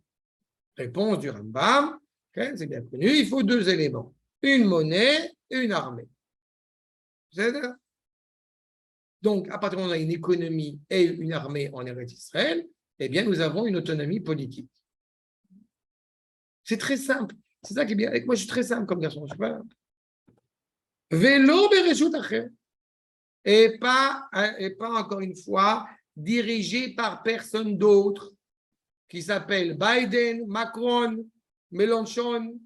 S1: Réponse du Rambam, okay, c'est bien connu, il faut deux éléments, une monnaie et une armée. C'est-à-dire? Donc, à partir du moment où on a une économie et une armée en Eretz Israël, eh bien, nous avons une autonomie politique. C'est très simple. C'est ça qui est bien. Avec moi, je suis très simple comme garçon. Je sais pas. Vélo bereshut acher. Et pas encore une fois dirigé par personne d'autre qui s'appelle Biden, Macron, Mélenchon.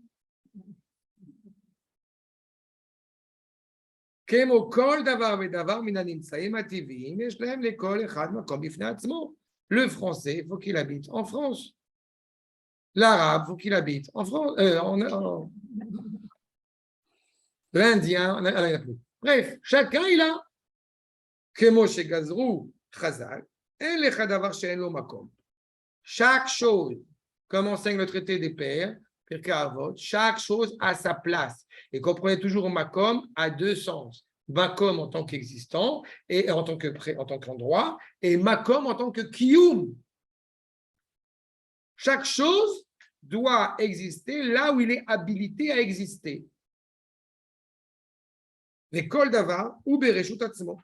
S1: כמו כל דבר ודבר מן הנמצאים הטבעיים, יש להם לכל אחד מקום בפני עצמו. Le français, il faut qu'il habite en France. L'arabe, il faut qu'il habite en France. L'Indien, il n'y en a plus. Bref, chacun il a. כמו שגזרו חז"ל, אין לך דבר שאין לו מקום. Chaque chose, comme enseigne le traité des pères, Pirkei Avot, chaque chose a sa place. Et comprenez toujours Makom a deux sens. Makom en tant qu'existant, et en tant qu'endroit, et Makom en tant que Kiyum. Chaque chose doit exister là où il est habilité à exister. L'école d'Ava ou Bereshut Atzmo.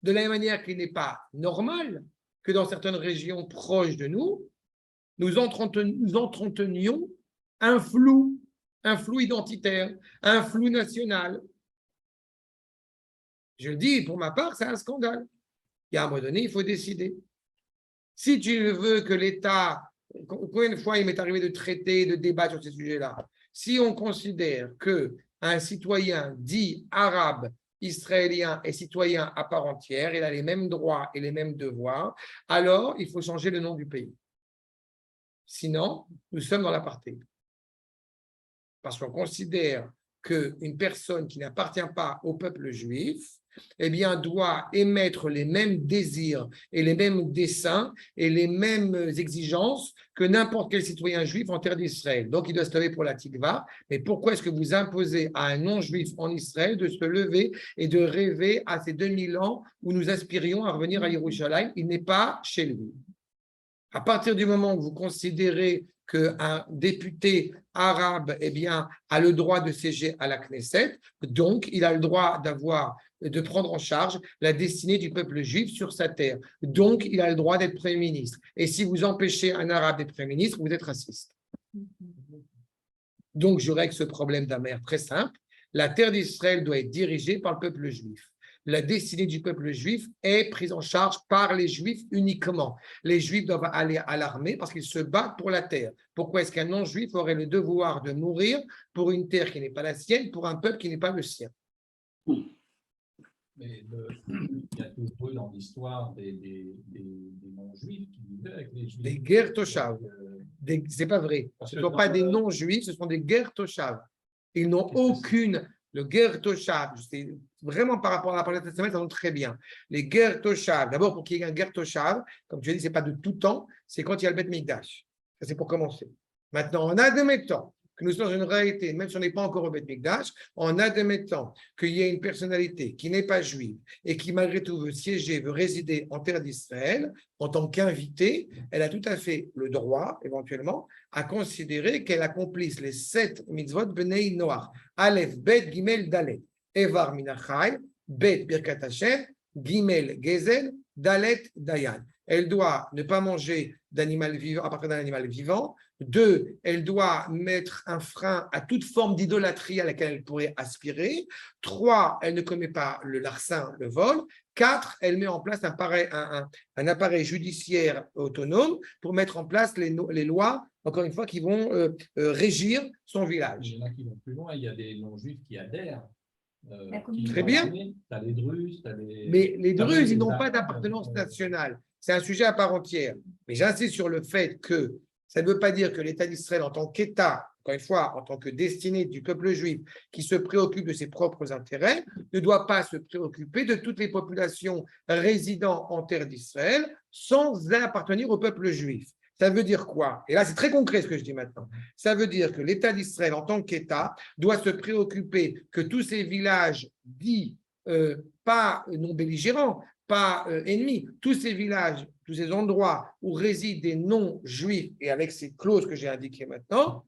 S1: De la même manière qu'il n'est pas normal que dans certaines régions proches de nous, nous entretenions un flou identitaire, un flou national. Je dis, pour ma part, c'est un scandale. Et à un moment donné, il faut décider. Si tu veux que l'État, combien de fois il m'est arrivé de traiter, de débattre sur ces sujets-là, si on considère qu'un citoyen dit arabe, israélien et citoyen à part entière, il a les mêmes droits et les mêmes devoirs, alors il faut changer le nom du pays. Sinon, nous sommes dans l'apartheid. Parce qu'on considère qu'une personne qui n'appartient pas au peuple juif, eh bien, doit émettre les mêmes désirs et les mêmes desseins et les mêmes exigences que n'importe quel citoyen juif en terre d'Israël. Donc, il doit se lever pour la tikva. Mais pourquoi est-ce que vous imposez à un non-juif en Israël de se lever et de rêver à ces 2000 ans où nous aspirions à revenir à Yerushalayim? Il n'est pas chez lui. À partir du moment où vous considérez qu'un député arabe eh bien, a le droit de siéger à la Knesset, donc il a le droit de prendre en charge la destinée du peuple juif sur sa terre. Donc, il a le droit d'être Premier ministre. Et si vous empêchez un arabe d'être Premier ministre, vous êtes raciste. Donc, je règle ce problème d'un manière très simple. La terre d'Israël doit être dirigée par le peuple juif. La destinée du peuple juif est prise en charge par les juifs uniquement. Les juifs doivent aller à l'armée parce qu'ils se battent pour la terre. Pourquoi est-ce qu'un non-juif aurait le devoir de mourir pour une terre qui n'est pas la sienne, pour un peuple qui n'est pas le sien?
S4: Mais il y a toujours eu dans l'histoire des non-juifs qui vivaient avec les juifs.
S1: Des guerres toshav. C'est pas vrai. Ce ne sont pas des non-juifs, ce sont des guerres toshav. Ils n'ont aucune. Le guerre toshav, c'est vraiment par rapport à la parole de cette semaine, ça donne très bien. Les guerres toshav, d'abord pour qu'il y ait un guerre toshav, comme tu as dit, ce n'est pas de tout temps, c'est quand il y a le Bet Mikdash. Ça, c'est pour commencer. Maintenant, en admettant que nous sommes dans une réalité, même si on n'est pas encore au Bet Mikdash, en admettant qu'il y ait une personnalité qui n'est pas juive et qui malgré tout veut siéger, veut résider en terre d'Israël, en tant qu'invitée, elle a tout à fait le droit, éventuellement, à considérer qu'elle accomplisse les 7 mitzvot Bnei Noach. Aleph, Bet, Gimel, Dalet. Evar Minachai, Bet, Birkat Hashem, Gimel, Gezel, Dalet, Dayan. Elle doit ne pas manger d'animal vivant à partir d'un animal vivant. 2, elle doit mettre un frein à toute forme d'idolâtrie à laquelle elle pourrait aspirer. 3, elle ne commet pas le larcin, le vol. 4, elle met en place un appareil judiciaire autonome pour mettre en place les lois, encore une fois, qui vont régir son village.
S4: Il y en a qui vont plus loin, il y a des non-juifs qui adhèrent.
S1: Très bien.
S4: Tu as les Druzes, tu as les...
S1: Mais les Druzes, ils n'ont pas d'appartenance nationale. C'est un sujet à part entière. Mais j'insiste sur le fait que ça ne veut pas dire que l'État d'Israël, en tant qu'État, encore une fois, en tant que destinée du peuple juif qui se préoccupe de ses propres intérêts, ne doit pas se préoccuper de toutes les populations résidant en terre d'Israël sans appartenir au peuple juif. Ça veut dire quoi? Et là, c'est très concret ce que je dis maintenant. Ça veut dire que l'État d'Israël, en tant qu'État, doit se préoccuper que tous ces villages dits pas non belligérants, pas ennemis, tous ces villages, tous ces endroits où résident des non-juifs, et avec ces clauses que j'ai indiquées maintenant,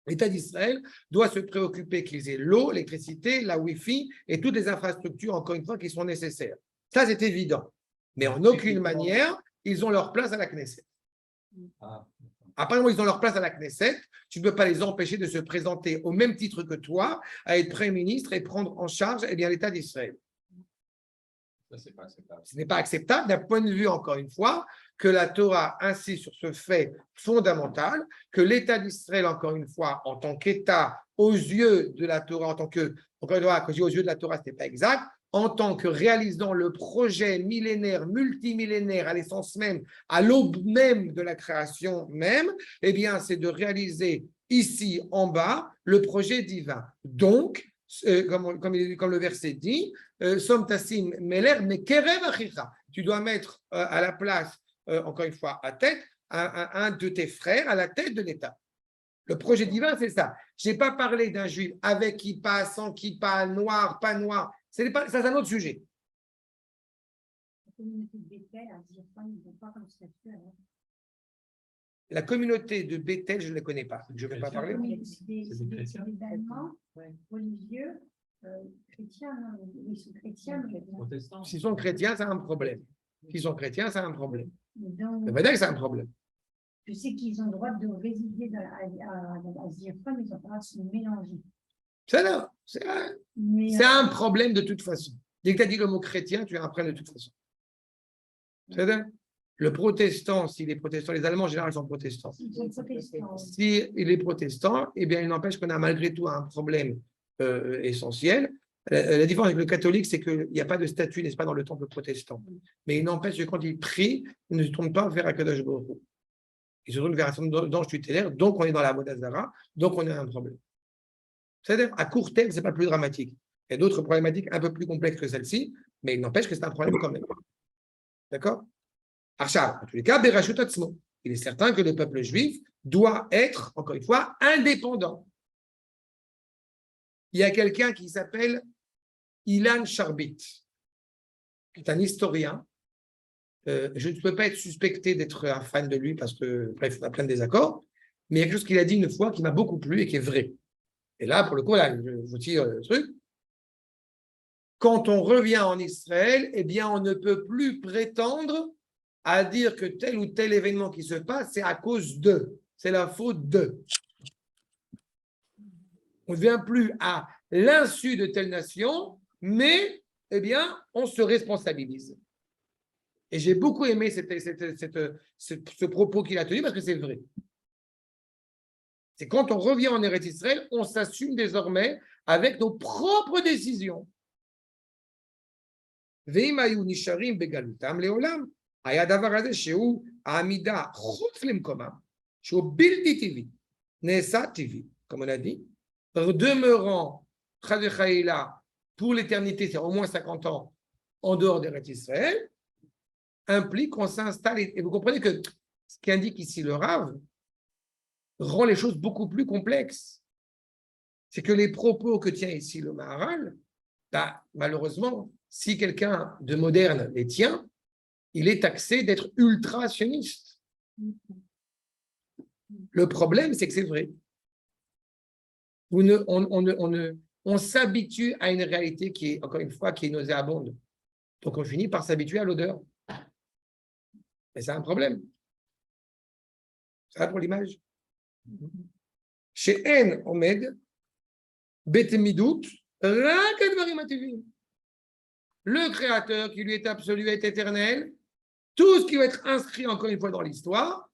S1: l'État d'Israël doit se préoccuper qu'ils aient l'eau, l'électricité, la Wi-Fi et toutes les infrastructures, encore une fois, qui sont nécessaires. Ça, c'est évident. Mais en aucune manière, ils ont leur place à la Knesset. À partir du moment où ils ont leur place à la Knesset, tu ne peux pas les empêcher de se présenter au même titre que toi, à être Premier ministre et prendre en charge l'État d'Israël.
S4: Ça, c'est pas acceptable.
S1: Ce n'est pas acceptable d'un point de vue, encore une fois, que la Torah insiste sur ce fait fondamental, que l'État d'Israël, encore une fois, en tant qu'État, aux yeux de la Torah, en tant que, encore une fois, quand je dis aux yeux de la Torah, ce n'est pas exact, en tant que réalisant le projet millénaire, multimillénaire, à l'essence même, à l'aube même de la création même, eh bien, c'est de réaliser ici, en bas, le projet divin. Donc, comme le verset dit, Som tassim meler mekerev achicha. Tu dois mettre à la place, encore une fois, à tête, un de tes frères à la tête de l'État. Le projet divin, c'est ça. Je n'ai pas parlé d'un juif avec kippa, sans kippa, noir, pas noir. Ça, c'est un autre sujet. La communauté de Bethel, je ne la connais pas. Je ne vais pas parler.
S3: C'est des Allemands religieux, chrétiens, non, ils sont chrétiens, mais
S4: Protestants.
S1: S'ils sont chrétiens, c'est un problème. S'ils sont chrétiens, c'est un problème.
S3: donc,
S1: Ça veut dire que c'est un problème.
S3: je sais qu'ils ont le droit de résider à Zirphon, ils ont le droit de se mélanger.
S1: C'est
S3: Mais,
S1: un problème de toute façon. Dès que tu as dit le mot chrétien, tu as un problème de toute façon. C'est-à-dire, le protestant, s'il est protestant, les Allemands en général sont protestants.
S3: ils sont protestants.
S1: S'il est protestant, eh bien, il n'empêche qu'on a malgré tout un problème essentiel. La différence avec le catholique, c'est qu'il n'y a pas de statue, n'est-ce pas, dans le temple protestant. Mais il n'empêche que quand il prie, il ne se tourne pas vers Akadosh Baruch Hu. Il se tourne vers un certain nombre d'anges tutélaires, donc on est dans la Vodazara, donc on a un problème. C'est-à-dire, à court terme, ce n'est pas plus dramatique. Il y a d'autres problématiques un peu plus complexes que celle-ci, mais il n'empêche que c'est un problème quand même. D'accord? Arshab, en tous les cas, Berashut Atzmo. Il est certain que le peuple juif doit être, encore une fois, indépendant. Il y a quelqu'un qui s'appelle Ilan Sharbit, qui est un historien. Je ne peux pas être suspecté d'être un fan de lui parce que, bref, on a plein de désaccords, mais il y a quelque chose qu'il a dit une fois qui m'a beaucoup plu et qui est vrai. Et là, pour le coup, là, je vous tire le truc. Quand on revient en Israël, eh bien, on ne peut plus prétendre à dire que tel ou tel événement qui se passe, c'est à cause d'eux. C'est la faute d'eux. On ne vient plus à l'insu de telle nation, mais, eh bien, on se responsabilise. Et j'ai beaucoup aimé ce propos qu'il a tenu parce que c'est vrai. C'est quand on revient en Eretz Israël, on s'assume désormais avec nos propres décisions. ואם היו נשארים בגלותם לעולם, היה דבר הזה שהוא העמידה חוץ למקומם, שהוא בלתי טבעי, נעשה טבעי, comme on a dit, demeurant, chas v'chaïla, pour l'éternité, c'est au moins 50 ans, en dehors d'Eretz Israël, implique qu'on s'installe. Et vous comprenez que ce qu'indique ici le Rav rend les choses beaucoup plus complexes. C'est que les propos que tient ici le Maharal, malheureusement, si quelqu'un de moderne les tient, il est taxé d'être ultra-sioniste. Le problème, c'est que c'est vrai. On s'habitue à une réalité qui est, encore une fois, qui est nauséabonde. Donc, on finit par s'habituer à l'odeur. Et c'est un problème. Ça va pour l'image. Chez En Omed, Betemidut, le Créateur qui lui est absolu est éternel, tout ce qui va être inscrit encore une fois dans l'histoire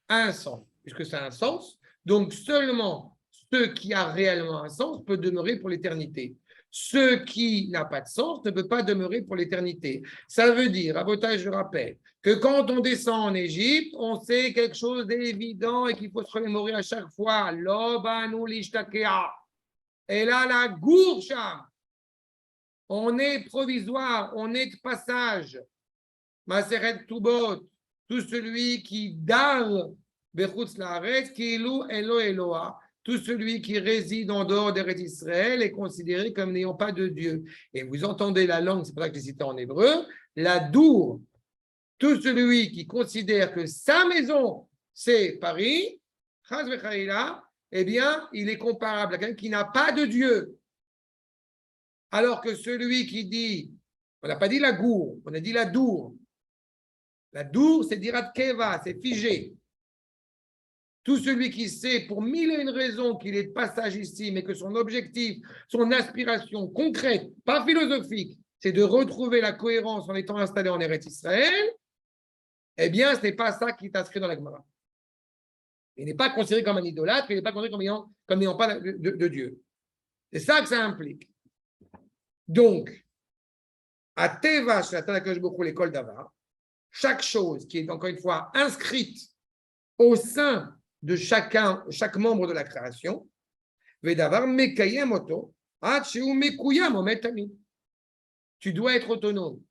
S1: a un sens, puisque ça a un sens. Donc seulement ce qui a réellement un sens peut demeurer pour l'éternité. Ce qui n'a pas de sens ne peut pas demeurer pour l'éternité. Ça veut dire, à votre âge, je rappelle, que quand on descend en Égypte, on sait quelque chose d'évident et qu'il faut se remémorer à chaque fois. L'obanu l'ishtakea. Et là, la gourcha. On est provisoire, on est de passage. Maseret Tubot, tout celui qui dar bechutz laaretz, kilu elo Eloa, tout celui qui réside en dehors d'Eretz Israël est considéré comme n'ayant pas de Dieu. Et vous entendez la langue, c'est pour ça que j'ai cité en hébreu, la dour, tout celui qui considère que sa maison, c'est Paris, chas v'chaïla, eh bien, il est comparable à quelqu'un qui n'a pas de Dieu. Alors que celui qui dit, on n'a pas dit la gour, on a dit la dour. La dour, c'est dirat keva, c'est figé. Tout celui qui sait pour mille et une raisons qu'il est de passage ici, mais que son objectif, son aspiration concrète, pas philosophique, c'est de retrouver la cohérence en étant installé en Eretz Israël, eh bien, ce n'est pas ça qui est inscrit dans la Gemara. Il n'est pas considéré comme un idolâtre, il n'est pas considéré comme n'ayant pas de Dieu. C'est ça que ça implique. Donc, à Teva, chez la Tanakadosh Baruch Hu, l'école d'Ava, chaque chose qui est encore une fois inscrite au sein de chaque membre de la création, Vedavar Mekayem Oto, Acheu Mekuyam Ometami. Tu dois être autonome.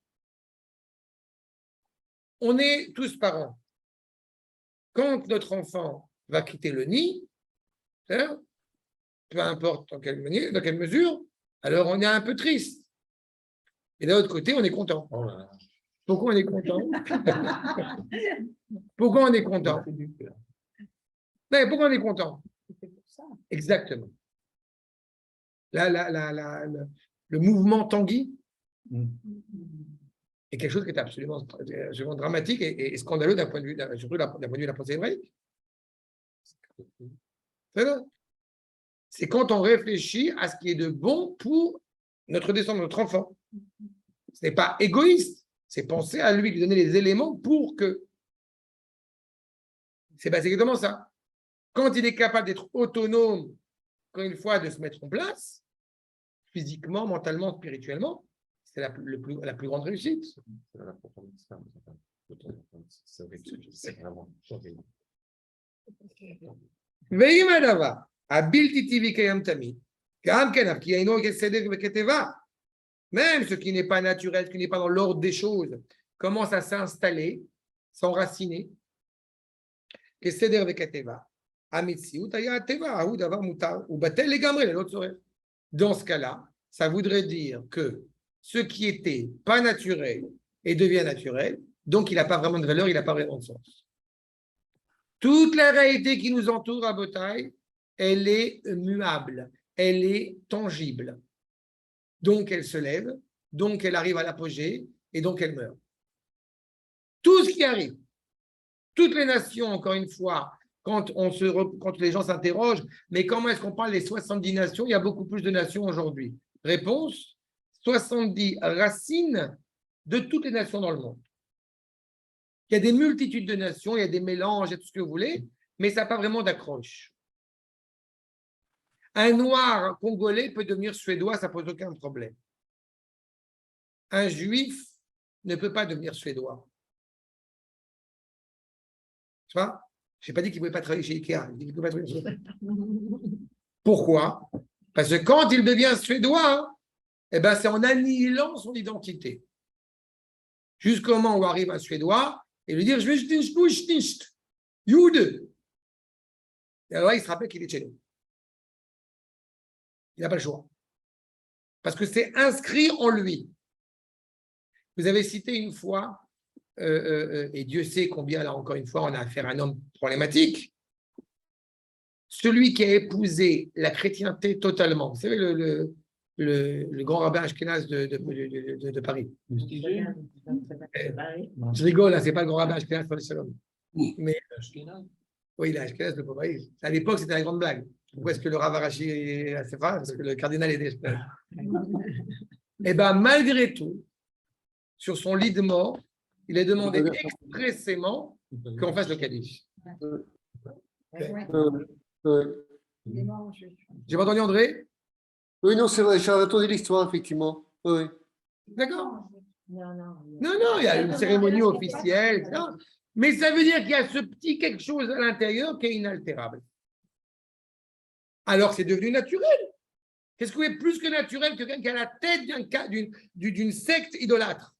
S1: On est tous parents. Quand notre enfant va quitter le nid, hein, peu importe dans quelle mesure, alors on est un peu triste. Et d'un autre côté, on est content.
S2: Oh là là.
S1: Pourquoi on est content? Pourquoi on est content? Mais pourquoi on est content? Exactement. Le mouvement Tanguy est quelque chose qui est absolument dramatique et scandaleux d'un point de vue, surtout d'un point de vue de la pensée hébraïque. C'est quand on réfléchit à ce qui est de bon pour notre descendant, notre enfant. Ce n'est pas égoïste, c'est penser à lui, lui donner les éléments pour que. C'est exactement ça. Quand il est capable d'être autonome, encore une fois, de se mettre en place, physiquement, mentalement, spirituellement, c'est la plus grande réussite.
S2: C'est vraiment horrible.
S1: ואם הדבר הבלתי טבעי קיים תמיד, גם כן, כי אינו כסדר וכתיבה, même ce qui n'est pas naturel, ce qui n'est pas dans l'ordre des choses, commence à s'installer, s'enraciner, כסדר וכתיבה, המציאות היה הטבע, ההוא דבר מותר, הוא בטל לגמרי ללא צורך. Dans ce cas-là, ça voudrait dire que ce qui était pas naturel et devient naturel, donc il n'a pas vraiment de valeur, il n'a pas vraiment de sens. Toute la réalité qui nous entoure à Botaï, elle est muable, elle est tangible. Donc elle se lève, donc elle arrive à l'apogée et donc elle meurt. Tout ce qui arrive, toutes les nations, encore une fois, quand les gens s'interrogent, mais comment est-ce qu'on parle des 70 nations? Il y a beaucoup plus de nations aujourd'hui. Réponse, 70 racines de toutes les nations dans le monde. Il y a des multitudes de nations, il y a des mélanges, il y a tout ce que vous voulez, mais ça n'a pas vraiment d'accroche. Un noir congolais peut devenir suédois, ça ne pose aucun problème. Un juif ne peut pas devenir suédois. Tu vois? Je n'ai pas dit qu'il ne pouvait pas travailler chez Ikea. Pourquoi? Parce que quand il devient suédois, eh ben, c'est en annihilant son identité. Jusqu'au moment où arrive un suédois et lui dire « Je vais nicht, Jude ». Et alors il se rappelle qu'il est chez nous. Il n'a pas le choix. Parce que c'est inscrit en lui. Vous avez cité une fois, et Dieu sait combien, là encore une fois, on a affaire à un homme problématique, celui qui a épousé la chrétienté totalement. Vous savez, le grand rabbin Ashkenaz de Paris. Je rigole, hein, ce n'est pas le grand rabbin Ashkenaz pour le shalom. Mais, oui, il est Ashkenaz de Paris. À l'époque, c'était la grande blague. Pourquoi est-ce que le Rav Arashi est assez fort? Parce que le cardinal est Ashkenaz. Eh bien, malgré tout, sur son lit de mort, il a demandé expressément qu'on fasse le Kaddish. J'ai pas entendu André?
S5: Oui, non, c'est vrai, j'ai entendu l'histoire, effectivement. Oui.
S1: D'accord. Non, il y a une cérémonie officielle, etc. Mais ça veut dire qu'il y a ce petit quelque chose à l'intérieur qui est inaltérable. Alors c'est devenu naturel. Qu'est-ce qui est plus que naturel que quelqu'un qui a la tête d'une secte idolâtre?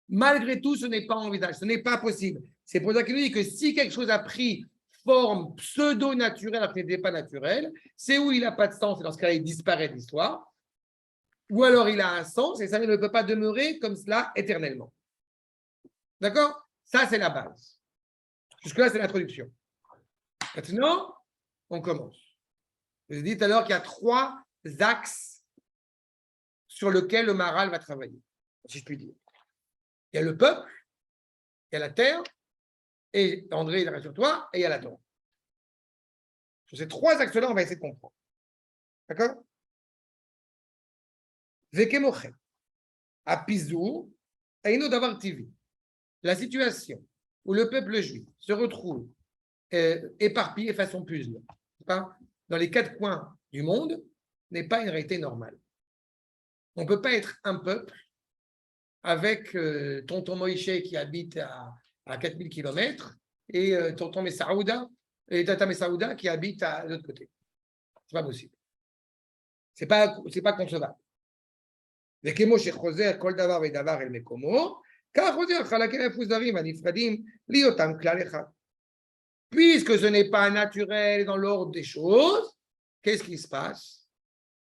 S1: Malgré tout, ce n'est pas envisageable, ce n'est pas possible. C'est pour ça qu'il nous dit que si quelque chose a pris forme pseudo-naturelle alors qu'il n'était pas naturel, c'est où il n'a pas de sens et dans ce cas-là, il disparaît de l'histoire. Ou alors il a un sens et ça ne peut pas demeurer comme cela éternellement. D'accord? Ça, c'est la base. Jusque-là, c'est l'introduction. Maintenant, on commence. Je vous ai dit tout à l'heure qu'il y a 3 axes sur lesquels le Maharal va travailler, si je puis dire. Il y a le peuple, il y a la terre, et André, il reste sur toi, et il y a la Torah. Sur ces 3 axes-là, on va essayer de comprendre. D'accord? Vekemochem, Apizur, Eino Davar TV. la situation où le peuple juif se retrouve éparpillé façon puzzle, dans les quatre coins du monde, n'est pas une réalité normale. On ne peut pas être un peuple avec tonton Moïse qui habite à 4000 km et tonton Messaouda et tata Messaouda qui habite à l'autre côté. C'est pas possible. C'est pas concevable. וכמו שחוזר כל דבר ודבר אל מקומו, כך חוזר חלקים המפוזרים הנפרדים להיותם כלל אחד. Puisque ce n'est pas naturel dans l'ordre des choses, qu'est-ce qui se passe?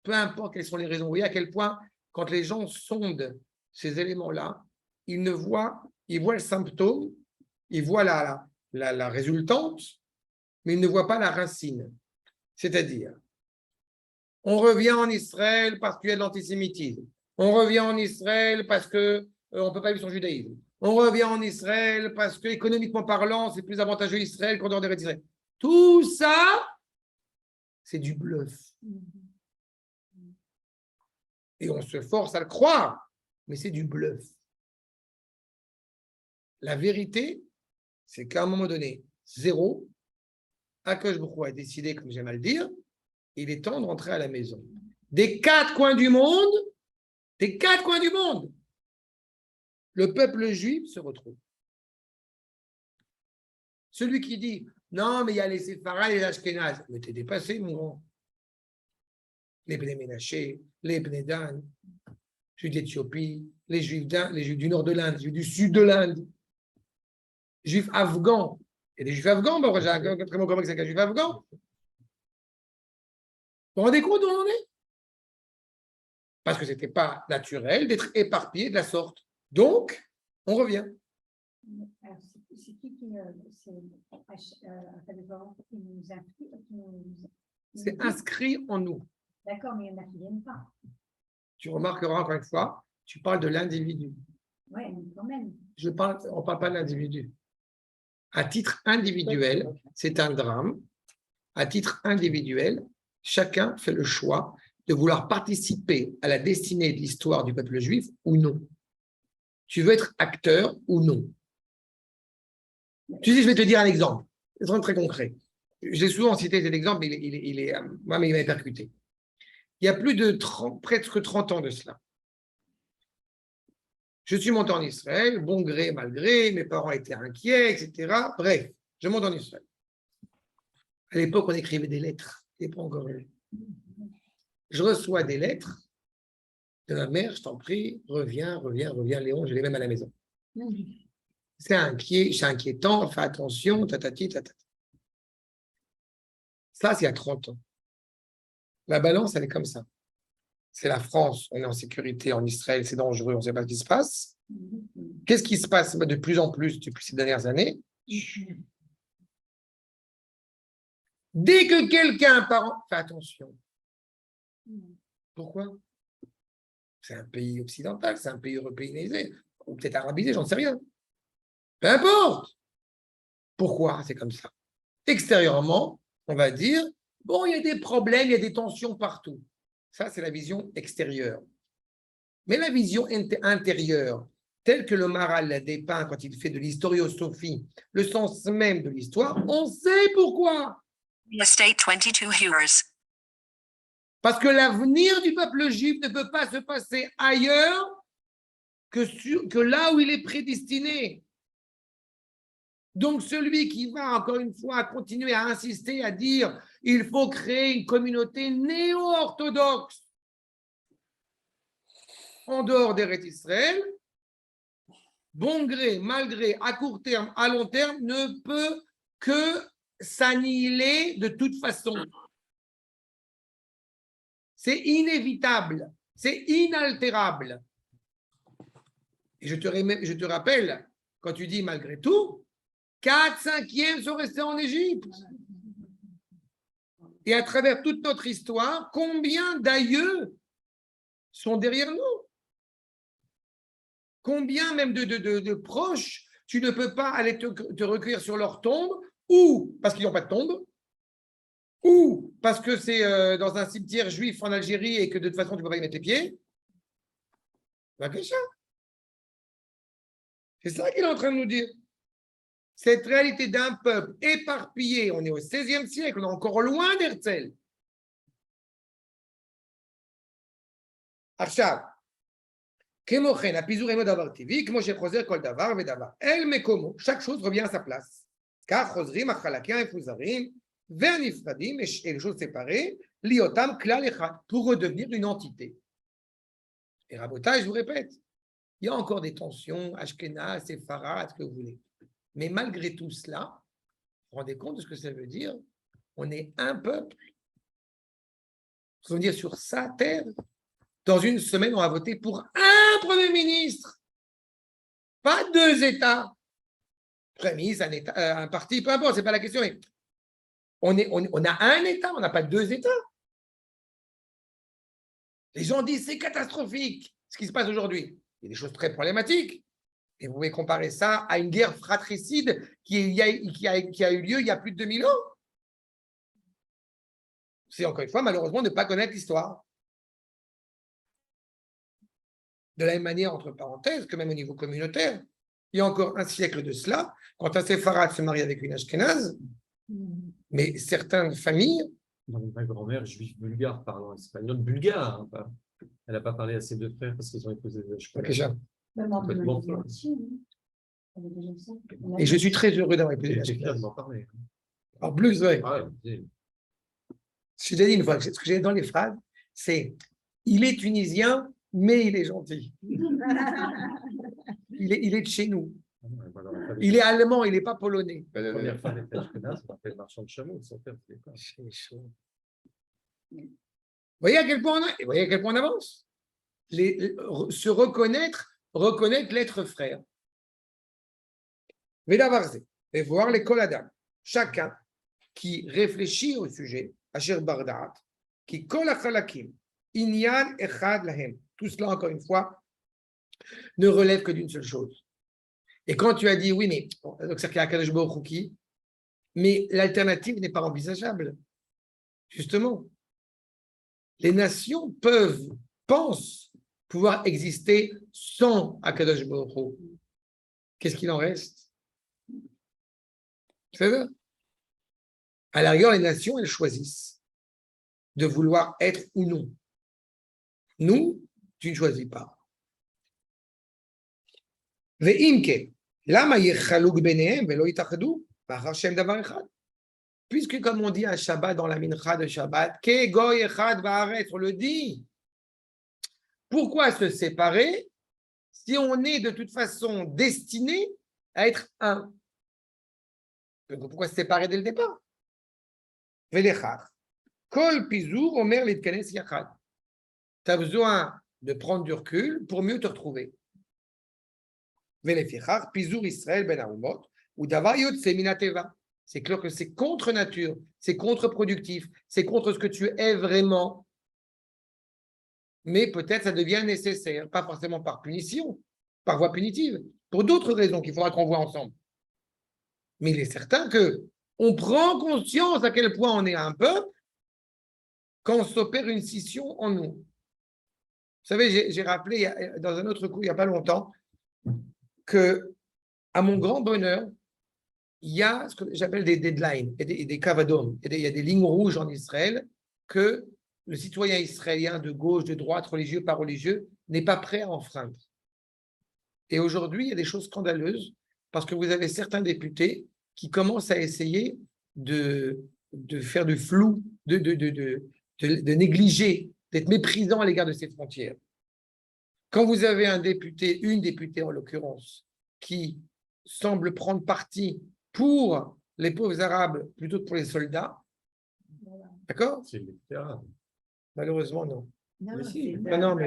S1: Peu importe quelles sont les raisons. Vous voyez à quel point, quand les gens sondent ces éléments-là, ils voient le symptôme, ils voient la résultante, mais ils ne voient pas la racine. C'est-à-dire, on revient en Israël parce qu'il y a de l'antisémitisme. On revient en Israël parce qu'on ne peut pas vivre son judaïsme. On revient en Israël parce qu'économiquement parlant, c'est plus avantageux Israël qu'en dehors d'Israël. Tout ça, c'est du bluff. Et on se force à le croire, mais c'est du bluff. La vérité, c'est qu'à un moment donné, zéro, Akadosh Baruch Hu a décidé, comme j'aime à le dire, il est temps de rentrer à la maison. Des quatre coins du monde, le peuple juif se retrouve. Celui qui dit, non, mais il y a les Séfarades et les Ashkénazes, mais t'es dépassé, mon grand. Les Bnei Ménaché, les Bnei Dan, les Juifs d'Éthiopie, les Juifs du nord de l'Inde, les Juifs du sud de l'Inde, les Juifs afghans. Et les Juifs afghans, bon, j'ai un très bon comment c'est qu'un Juif afghan. Vous vous rendez compte où on en est? Parce que ce n'était pas naturel d'être éparpillé de la sorte. Donc, on revient.
S3: Alors, c'est qui
S1: C'est inscrit en nous.
S3: D'accord, mais il y en a qui ne viennent pas.
S1: Tu remarqueras encore une fois, tu parles de l'individu.
S3: Oui, mais quand même.
S1: On ne parle pas de l'individu. À titre individuel, c'est un drame. À titre individuel, chacun fait le choix de vouloir participer à la destinée de l'histoire du peuple juif ou non. Tu veux être acteur ou non. Tu sais, je vais te dire un exemple. C'est très concret. J'ai souvent cité cet exemple, mais moi, il m'a percuté. Il y a plus de presque 30 ans de cela. Je suis monté en Israël, bon gré, mal gré, mes parents étaient inquiets, etc. Bref, je monte en Israël. À l'époque, on écrivait des lettres. Il n'est pas encore eu. Je reçois des lettres de ma mère, je t'en prie, reviens, Léon, je l'ai même à la maison. C'est inquiétant, fais attention, tatati, tatati. Ça, c'est il y a 30 ans. La balance, elle est comme ça. C'est la France, on est en sécurité, en Israël, c'est dangereux, on ne sait pas ce qui se passe. Qu'est-ce qui se passe de plus en plus depuis ces dernières années? Dès que quelqu'un, fais attention. Pourquoi? C'est un pays occidental, c'est un pays européanisé, ou peut-être arabisé, j'en sais rien. Peu importe. Pourquoi c'est comme ça? Extérieurement, on va dire, bon, il y a des problèmes, il y a des tensions partout. Ça, c'est la vision extérieure. Mais la vision intérieure, telle que le Maharal l'a dépeint quand il fait de l'historiosophie, le sens même de l'histoire, on sait pourquoi. Parce que l'avenir du peuple juif ne peut pas se passer ailleurs que là où il est prédestiné. Donc, celui qui va, encore une fois, continuer à insister, à dire il faut créer une communauté néo-orthodoxe en dehors d'Eretz Israël, bon gré, mal gré, à court terme, à long terme, ne peut que s'annihiler de toute façon. C'est inévitable, c'est inaltérable. Et je te rappelle, quand tu dis malgré tout, 4/5 sont restés en Égypte. Et à travers toute notre histoire, combien d'aïeux sont derrière nous? Combien même de proches, tu ne peux pas aller te recueillir sur leur tombe, ou parce qu'ils n'ont pas de tombe, ou parce que c'est dans un cimetière juif en Algérie et que de toute façon, tu ne peux pas y mettre les pieds. C'est ça qu'il est en train de nous dire. Cette réalité d'un peuple éparpillé, on est au XVIe siècle, on est encore loin d'Herzl. עכשיו, כמו כן, הפיזור אינו דבר טבעי, כמו שחוזר כל דבר ודבר. אל מקומו, chaque chose revient à sa place. כך חוזרים החלקים המפוזרים והנפרדים, et les choses séparées, להיותם כלל אחד, pour redevenir une entité. Et Rabotage, je vous répète, il y a encore des tensions, Ashkenaz, Séfarad, ce que vous voulez. Mais malgré tout cela, vous vous rendez compte de ce que ça veut dire? On est un peuple. Ça veut dire sur sa terre. Dans une semaine, on va voter pour un Premier ministre. Pas 2 États. Premier ministre, un, État, un parti, peu importe, ce n'est pas la question. Mais on a un État, on n'a pas 2 États. Les gens disent c'est catastrophique ce qui se passe aujourd'hui. Il y a des choses très problématiques. Et vous pouvez comparer ça à une guerre fratricide qui a eu lieu il y a plus de 2000 ans. C'est encore une fois, malheureusement, ne pas connaître l'histoire. De la même manière, entre parenthèses, que même au niveau communautaire, il y a encore un siècle de cela, quand un séfarade se marie avec une ashkénaze, mais certaines familles.
S2: Ma grand-mère juive bulgare parlant espagnol bulgare. Hein, elle n'a pas parlé à ses 2 frères parce qu'ils ont épousé des ashkénazes.
S1: Et je suis très heureux d'avoir épousé des
S2: J'ai fier de
S1: ashkénazes.
S2: m'en parler.
S1: En plus, oui.
S2: Ah, ouais.
S1: Je t'ai dit une fois, ce que j'ai dans les phrases, c'est il est tunisien, mais il est gentil. Il est de chez nous. Il est allemand, il n'est pas polonais.
S2: La première femme était ashkénaze, on appelle marchand de chameaux. Son père, c'était quoi?
S1: C'est chaud. Vous voyez à quel point on avance? Se reconnaître l'être frère. Vedavarze, et voir les koladam. Chacun qui réfléchit au sujet, Asher Bardaat, qui kol achalakim, inyan echad lahem. Tout cela, encore une fois, ne relève que d'une seule chose. Et quand tu as dit, oui, mais donc c'est qu'il y a Akadosh Baruch Hu qui, mais l'alternative n'est pas envisageable. Justement, les nations pensent pouvoir exister sans Akadosh Baruch Hu. Qu'est-ce qu'il en reste? C'est ça. À la rigueur, les nations, elles choisissent de vouloir être ou non. Nous, tu ne choisis pas. Puisque, comme on dit à Shabbat dans la mincha de Shabbat, on le dit. Pourquoi se séparer si on est de toute façon destiné à être un? Donc, pourquoi se séparer dès le départ? Kol pizur omer litkanes yachad. Tu as besoin de prendre du recul pour mieux te retrouver. Pizur Israël ben Aumot, ou davar yotse minateva. C'est clair que c'est contre nature, c'est contre-productif, c'est contre ce que tu es vraiment. Mais peut-être ça devient nécessaire, pas forcément par punition, par voie punitive, pour d'autres raisons qu'il faudra qu'on voit ensemble. Mais il est certain que on prend conscience à quel point on est un peuple quand s'opère une scission en nous. Vous savez, j'ai rappelé dans un autre coup, il n'y a pas longtemps, que, à mon grand bonheur, il y a ce que j'appelle des deadlines et des cavadons. Il y a des lignes rouges en Israël que le citoyen israélien de gauche, de droite, religieux, pas religieux, n'est pas prêt à enfreindre. Et aujourd'hui, il y a des choses scandaleuses parce que vous avez certains députés qui commencent à essayer de faire du flou, de négliger, d'être méprisant à l'égard de ces frontières. Quand vous avez un député, une députée en l'occurrence, qui semble prendre parti pour les pauvres arabes plutôt que pour les soldats, d'accord?
S2: C'est le arabe.
S1: Malheureusement, non.
S3: Non,
S2: Mais si.
S1: Non,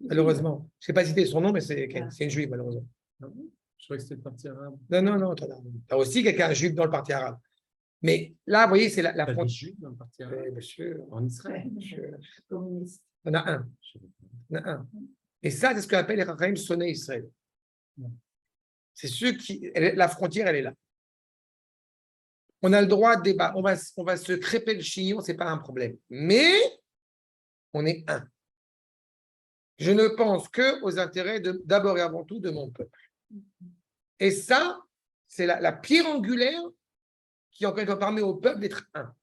S1: malheureusement. Je ne sais pas citer son nom, mais c'est une juive, malheureusement.
S2: Ah bon? Je croyais que c'était le parti arabe.
S1: Non. Tu as aussi quelqu'un juif dans le parti arabe. Mais là, vous voyez, c'est la
S2: T'as des
S1: frontière.
S2: juifs dans le parti arabe
S1: Bien sûr.
S2: en Israël.
S3: Communiste.
S1: Il y en a un. Il y en a un. Et ça, c'est ce qu'on appelle les Chachamim Sonné Israël. C'est ceux qui. La frontière, elle est là. On a le droit de débattre. On va se crêper le chignon, ce n'est pas un problème. Mais on est un. Je ne pense qu'aux intérêts d'abord et avant tout de mon peuple. Et ça, c'est la pierre angulaire qui, encore une fois, permet au peuple d'être un.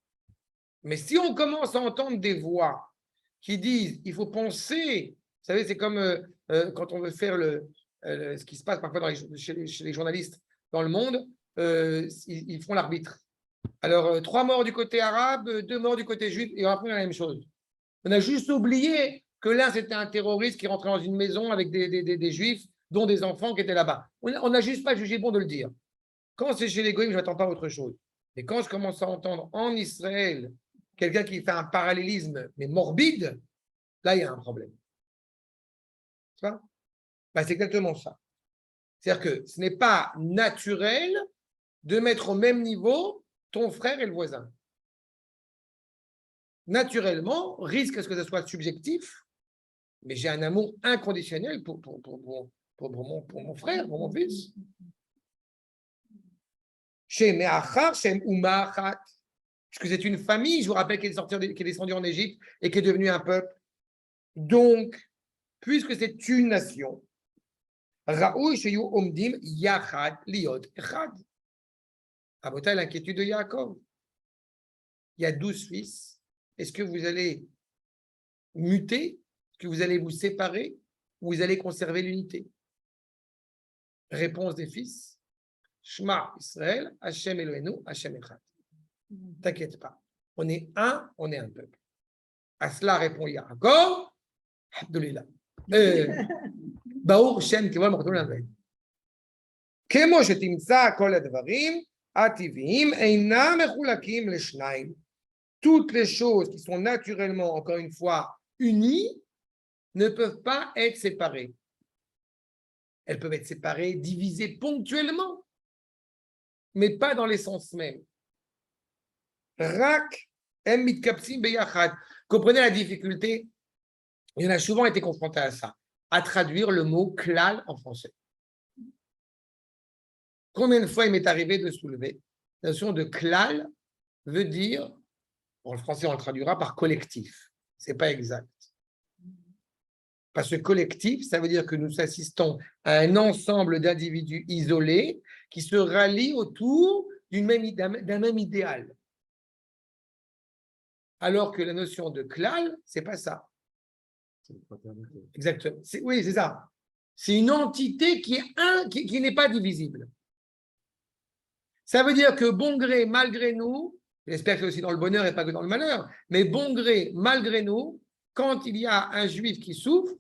S1: Mais si on commence à entendre des voix qui disent il faut penser, vous savez, c'est comme quand on veut faire ce qui se passe parfois chez les journalistes dans le monde, ils font l'arbitre. Alors, 3 morts du côté arabe, 2 morts du côté juif, et après, la même chose. On a juste oublié que l'un, c'était un terroriste qui rentrait dans une maison avec des juifs, dont des enfants qui étaient là-bas. On n'a juste pas jugé bon de le dire. Quand c'est chez les goïms, je n'attends pas autre chose. Et quand je commence à entendre en Israël quelqu'un qui fait un parallélisme, mais morbide, là, il y a un problème. Tu vois? C'est exactement ça. C'est-à-dire que ce n'est pas naturel de mettre au même niveau ton frère et le voisin. Naturellement, risque à ce que ce soit subjectif, mais j'ai un amour inconditionnel pour mon frère, pour mon fils. Chez Me'achar, chez Uma'achat. Puisque c'est une famille, je vous rappelle, qui est descendue en Égypte et qui est devenue un peuple. Donc, puisque c'est une nation, Raoui Sheyu Omdim Yachad Liot Echad. Abotai, l'inquiétude de Yaakov. Il y a 12 fils. Est-ce que vous allez muter? Est-ce que vous allez vous séparer? Ou vous allez conserver l'unité? Réponse des fils. Shema Israël, Hashem Eloheinu, Hashem Echad. T'inquiète pas. On est un peuple. À cela répond Yaakov. Abdulillah. ברוך שם כבוד מחתום לעבד. כמו שתמצא כל הדברים הטבעיים אינם מחולקים לשניים. Toutes les choses qui sont naturellement, encore une fois, unies, ne peuvent pas être séparées. Elles peuvent être séparées, divisées ponctuellement, mais pas dans l'essence même. Rak em mitkapsim beyachad. Comprenez la difficulté? Il y en a souvent été confronté à ça, à traduire le mot klal en français. Combien de fois il m'est arrivé de soulever? La notion de klal veut dire, en français on le traduira par collectif. Ce n'est pas exact. Parce que collectif, ça veut dire que nous assistons à un ensemble d'individus isolés qui se rallient autour d'un même idéal. Alors que la notion de klal, ce n'est pas ça. Exactement. Oui, c'est ça. C'est une entité qui n'est pas divisible. Ça veut dire que bon gré, malgré nous, j'espère que c'est aussi dans le bonheur et pas que dans le malheur, mais bon gré, malgré nous, quand il y a un juif qui souffre,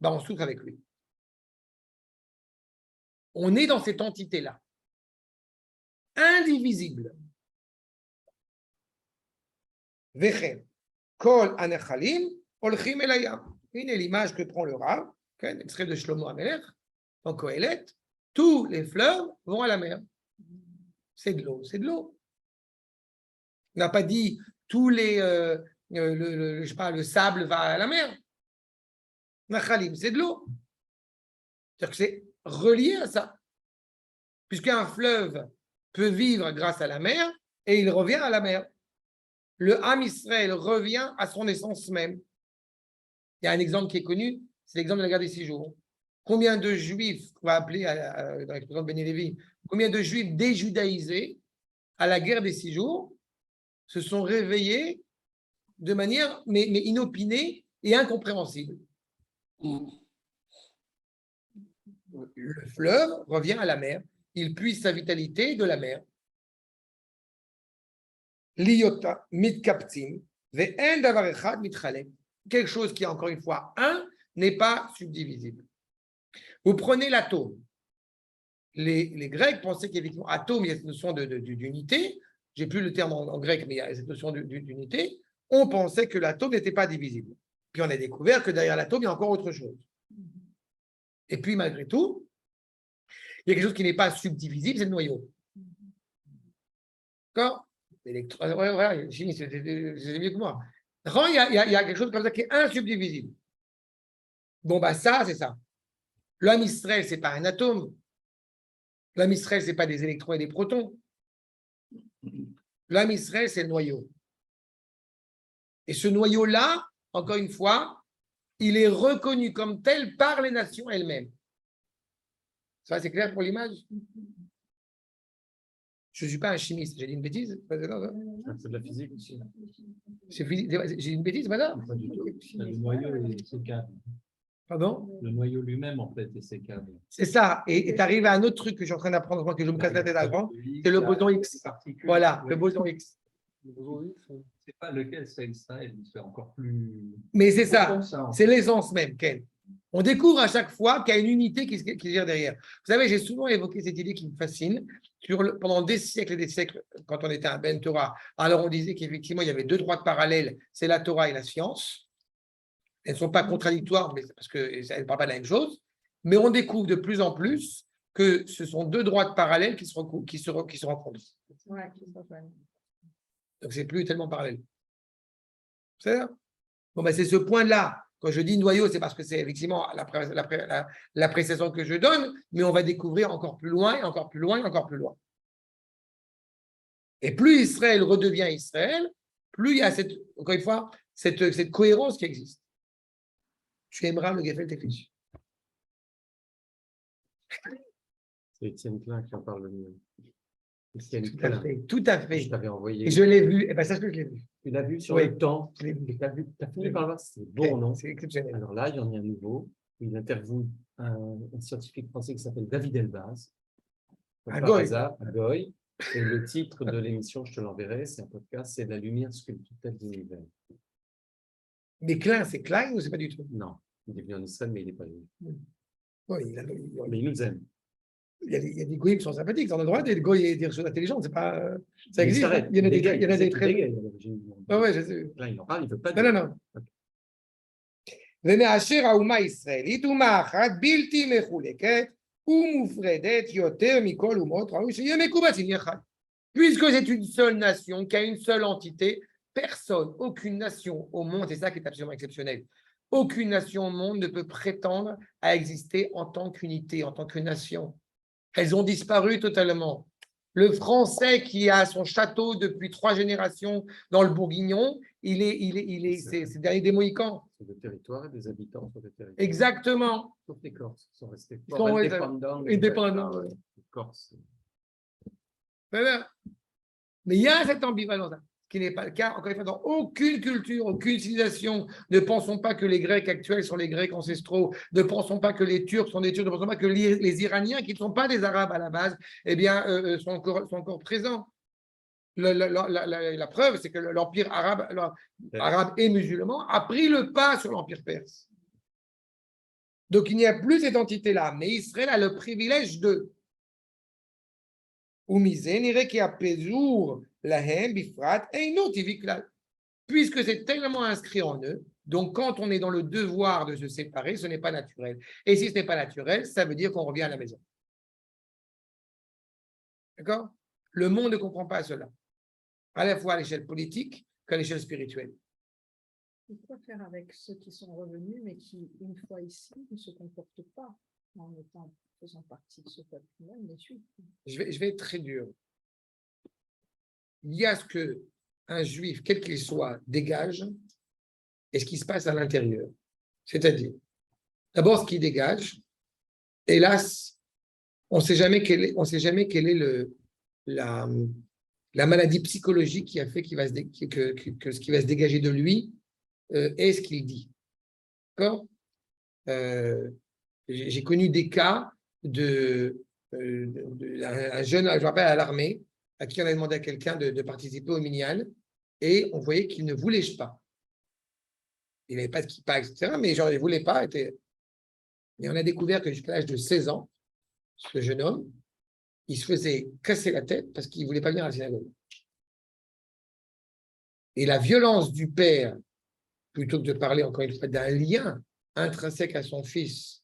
S1: on souffre avec lui. On est dans cette entité-là. Indivisible. Vechem, kol anechalim, olchim elayam. Une est l'image que prend le Rav, extrait de Shlomo Amelech, en Kohelet. Tous les fleuves vont à la mer. C'est de l'eau, c'est de l'eau. On n'a pas dit tous les, je sais pas, le sable va à la mer. Nachalim, c'est de l'eau. C'est-à-dire que c'est relié à ça. Puisqu'un fleuve peut vivre grâce à la mer et il revient à la mer. Le Ham Israël revient à son essence même. Il y a un exemple qui est connu, c'est l'exemple de la guerre des 6 jours. Combien de juifs, on va appeler dans l'expression de Beni Lévi, combien de juifs déjudaïsés à la guerre des 6 jours se sont réveillés de manière mais inopinée et incompréhensible. Le fleuve revient à la mer, il puise sa vitalité de la mer. Liyota mitkaptim ve'en davar echad mitchalek. Quelque chose qui, encore une fois, un, n'est pas subdivisible. Vous prenez l'atome. Les Grecs pensaient qu'effectivement, atome, il y a cette notion d'unité. J'ai plus le terme en grec, mais il y a cette notion d'unité. On pensait que l'atome n'était pas divisible. Puis on a découvert que derrière l'atome, il y a encore autre chose. Et puis, malgré tout, il y a quelque chose qui n'est pas subdivisible, c'est le noyau. D'accord? Voilà, c'est mieux que moi. Il y a quelque chose comme ça qui est insubdivisible. Bon, ça, c'est ça. L'homme Israël, ce n'est pas un atome. L'homme Israël, ce n'est pas des électrons et des protons. L'homme Israël, c'est le noyau. Et ce noyau-là, encore une fois, il est reconnu comme tel par les nations elles-mêmes. Ça, c'est clair pour l'image? Je ne suis pas un chimiste, j'ai dit une bêtise?
S2: C'est de la physique aussi.
S1: J'ai dit une bêtise, madame?
S4: Pas du tout. Le noyau et ses câbles.
S1: Pardon?
S4: Le noyau lui-même, en fait, et ses câbles.
S1: C'est ça. Et tu arrives à un autre truc que je suis en train d'apprendre, moi, que je me casse la tête à grand, c'est le boson X. Voilà, le boson X.
S4: C'est pas lequel c'est Israël, c'est encore plus.
S1: Mais c'est ça,
S4: Comme ça, en
S1: c'est l'essence même, Ken. On découvre à chaque fois qu'il y a une unité qui se gère derrière. Vous savez, j'ai souvent évoqué cette idée qui me fascine. Pendant des siècles et des siècles, quand on était à Ben Torah, alors on disait qu'effectivement, il y avait deux droites parallèles, c'est la Torah et la science. Elles ne sont pas contradictoires, mais parce qu'elles ne parlent pas de la même chose. Mais on découvre de plus en plus que ce sont deux droites parallèles qui se rencontrent. Donc, c'est plus tellement parallèle. C'est ça? Bon, ben, c'est ce point-là. Quand je dis noyau, c'est parce que c'est effectivement l'appréciation que je donne, mais on va découvrir encore plus loin, et encore plus loin, et encore plus loin. Et plus Israël redevient Israël, plus il y a encore une fois, cette cohérence qui existe. Tu aimeras le Gefel Technique.
S2: C'est Étienne Klein qui en parle le mieux.
S1: Tout à fait, tout à fait.
S2: Je t'avais envoyé.
S1: Et je l'ai vu, et bien ça, je l'ai vu.
S2: Tu l'as vu sur
S1: Oui.
S2: le temps.
S1: Je l'ai vu.
S2: Tu as fini par le voir, c'était bon, non?
S1: C'est exceptionnel.
S2: Alors là, il y en a un nouveau. Il interviewe un scientifique français qui s'appelle David Elbaz.
S1: À Goy.
S2: À Goy. Et le titre de l'émission, je te l'enverrai, c'est un podcast, c'est La lumière sculptée de l'univers.
S1: Mais Klein, c'est Klein ou c'est pas du tout?
S2: Non, il est venu en Israël, mais il n'est pas venu.
S1: Oui,
S2: Mais il nous aime.
S1: il y a des goïs qui sont sympathiques, on a le droit d'être goïs et dire des choses intelligentes, c'est pas, ça
S2: Mais
S1: existe.
S2: s'arrête,
S1: Il y en a des
S2: il
S1: très.
S2: dégaine, à l'origine.
S1: Ouais, je sais.
S2: Là, il en parle, il ne veut pas
S1: Non,
S2: dire.
S1: non, non. ומאשר האומה הישראלית אומה אחת בלתי מחולקת ומופרדת יותר מכל אומות ראוי שיהיה מקובץ עם אחד. Puisque c'est une seule nation, qui a une seule entité, personne, aucune nation au monde, c'est ça qui est absolument exceptionnel, aucune nation au monde ne peut prétendre à exister en tant qu'unité, en tant que nation. Elles ont disparu totalement. Le Français qui a son château depuis 3 générations dans le Bourguignon, c'est le dernier des Mohicans.
S2: C'est des territoires et des habitants sur des territoires.
S1: Exactement.
S2: Sauf les Corses, qui sont restés
S1: Ils sont
S2: indépendants.
S1: indépendants. Ouais.
S2: Les Corses.
S1: Voilà. Mais il y a cette ambivalence, ce qui n'est pas le cas, encore une fois, dans aucune culture, aucune civilisation. Ne pensons pas que les Grecs actuels sont les Grecs ancestraux. Ne pensons pas que les Turcs sont des Turcs. Ne pensons pas que les Iraniens, qui ne sont pas des Arabes à la base, eh bien, sont encore présents. La preuve, c'est que l'empire arabe et musulman a pris le pas sur l'empire perse. Donc, il n'y a plus cette entité-là. Mais Israël a le privilège de. Puisque c'est tellement inscrit en eux, donc quand on est dans le devoir de se séparer, ce n'est pas naturel. Et si ce n'est pas naturel, ça veut dire qu'on revient à la maison. D'accord? Le monde ne comprend pas cela, à la fois à l'échelle politique qu'à l'échelle spirituelle.
S7: Quoi faire avec ceux qui sont revenus, mais qui, une fois ici, ne se comportent pas en faisant partie de ce peuple-là, les suivent?
S1: Je vais être très dur. Il y a ce qu'un juif, quel qu'il soit, dégage et ce qui se passe à l'intérieur. C'est-à-dire, d'abord, ce qui dégage, hélas, on ne sait jamais quelle est la maladie psychologique qui a fait que ce qui va se dégager de lui est ce qu'il dit. D'accord? J'ai connu des cas un jeune, je me rappelle, à l'armée, à qui on a demandé à quelqu'un de participer au Minyan, et on voyait qu'il ne voulait pas. Il n'avait pas de kippa, etc., mais genre, il ne voulait pas. Et on a découvert que jusqu'à l'âge de 16 ans, ce jeune homme, il se faisait casser la tête parce qu'il ne voulait pas venir à la synagogue. Et la violence du père, plutôt que de parler encore une fois d'un lien intrinsèque à son fils,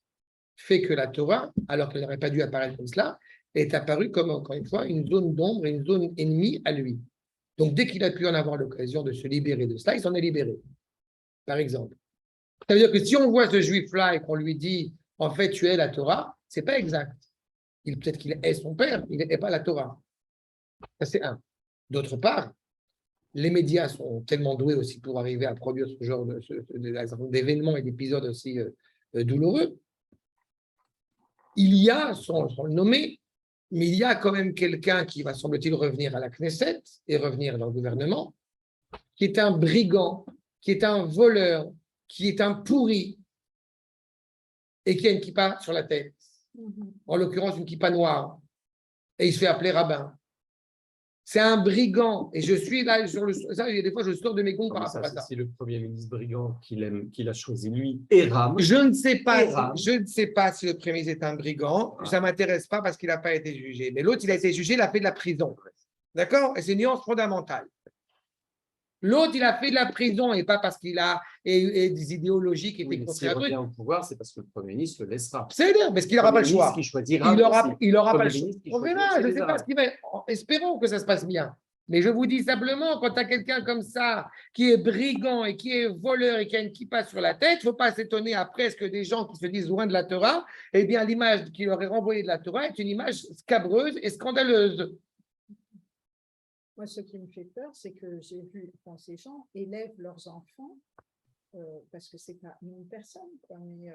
S1: fait que la Torah, alors qu'elle n'aurait pas dû apparaître comme cela, est apparue comme, encore une fois, une zone d'ombre et une zone ennemie à lui. Donc, dès qu'il a pu en avoir l'occasion de se libérer de cela, il s'en est libéré, par exemple. Ça veut dire que si on voit ce juif-là et qu'on lui dit, en fait, tu es la Torah, ce n'est pas exact. Peut-être qu'il est son père, il n'est pas la Torah. Ça, c'est un. D'autre part, les médias sont tellement doués aussi pour arriver à produire ce genre d'événements et d'épisodes aussi douloureux. il y a, sans le nommer, mais il y a quand même quelqu'un qui va, semble-t-il, revenir à la Knesset et revenir dans le gouvernement, qui est un brigand, qui est un voleur, qui est un pourri et qui a une kippa sur la tête, en l'occurrence une kippa noire, et il se fait appeler rabbin. C'est un brigand, et je suis là sur le. Ça, des fois, je sors de mes gonds par rapport à ça.
S2: C'est le Premier ministre brigand qu'il a choisi, lui, Eram.
S1: Je ne sais pas si le Premier ministre est un brigand. Ça ne m'intéresse pas parce qu'il n'a pas été jugé. Mais l'autre, il a été jugé, il a fait de la prison. D'accord? Et c'est une nuance fondamentale. L'autre, il a fait de la prison et pas parce qu'il a des idéologies qui étaient
S2: s'il revient au pouvoir, c'est parce que le Premier ministre le laissera.
S1: C'est bien, parce qu'il n'aura pas le choix. Il n'aura pas le choix. On verra, je ne sais pas ce qu'il va. Espérons que ça se passe bien. Mais je vous dis simplement, quand tu as quelqu'un comme ça, qui est brigand et qui est voleur et qui a une kippa sur la tête, il ne faut pas s'étonner après ce que des gens qui se disent loin de la Torah, eh bien, l'image qui leur est renvoyée de la Torah est une image scabreuse et scandaleuse.
S7: Moi, ce qui me fait peur, c'est que j'ai vu quand ces gens élèvent leurs enfants, parce que c'est pas une personne, quoi, mais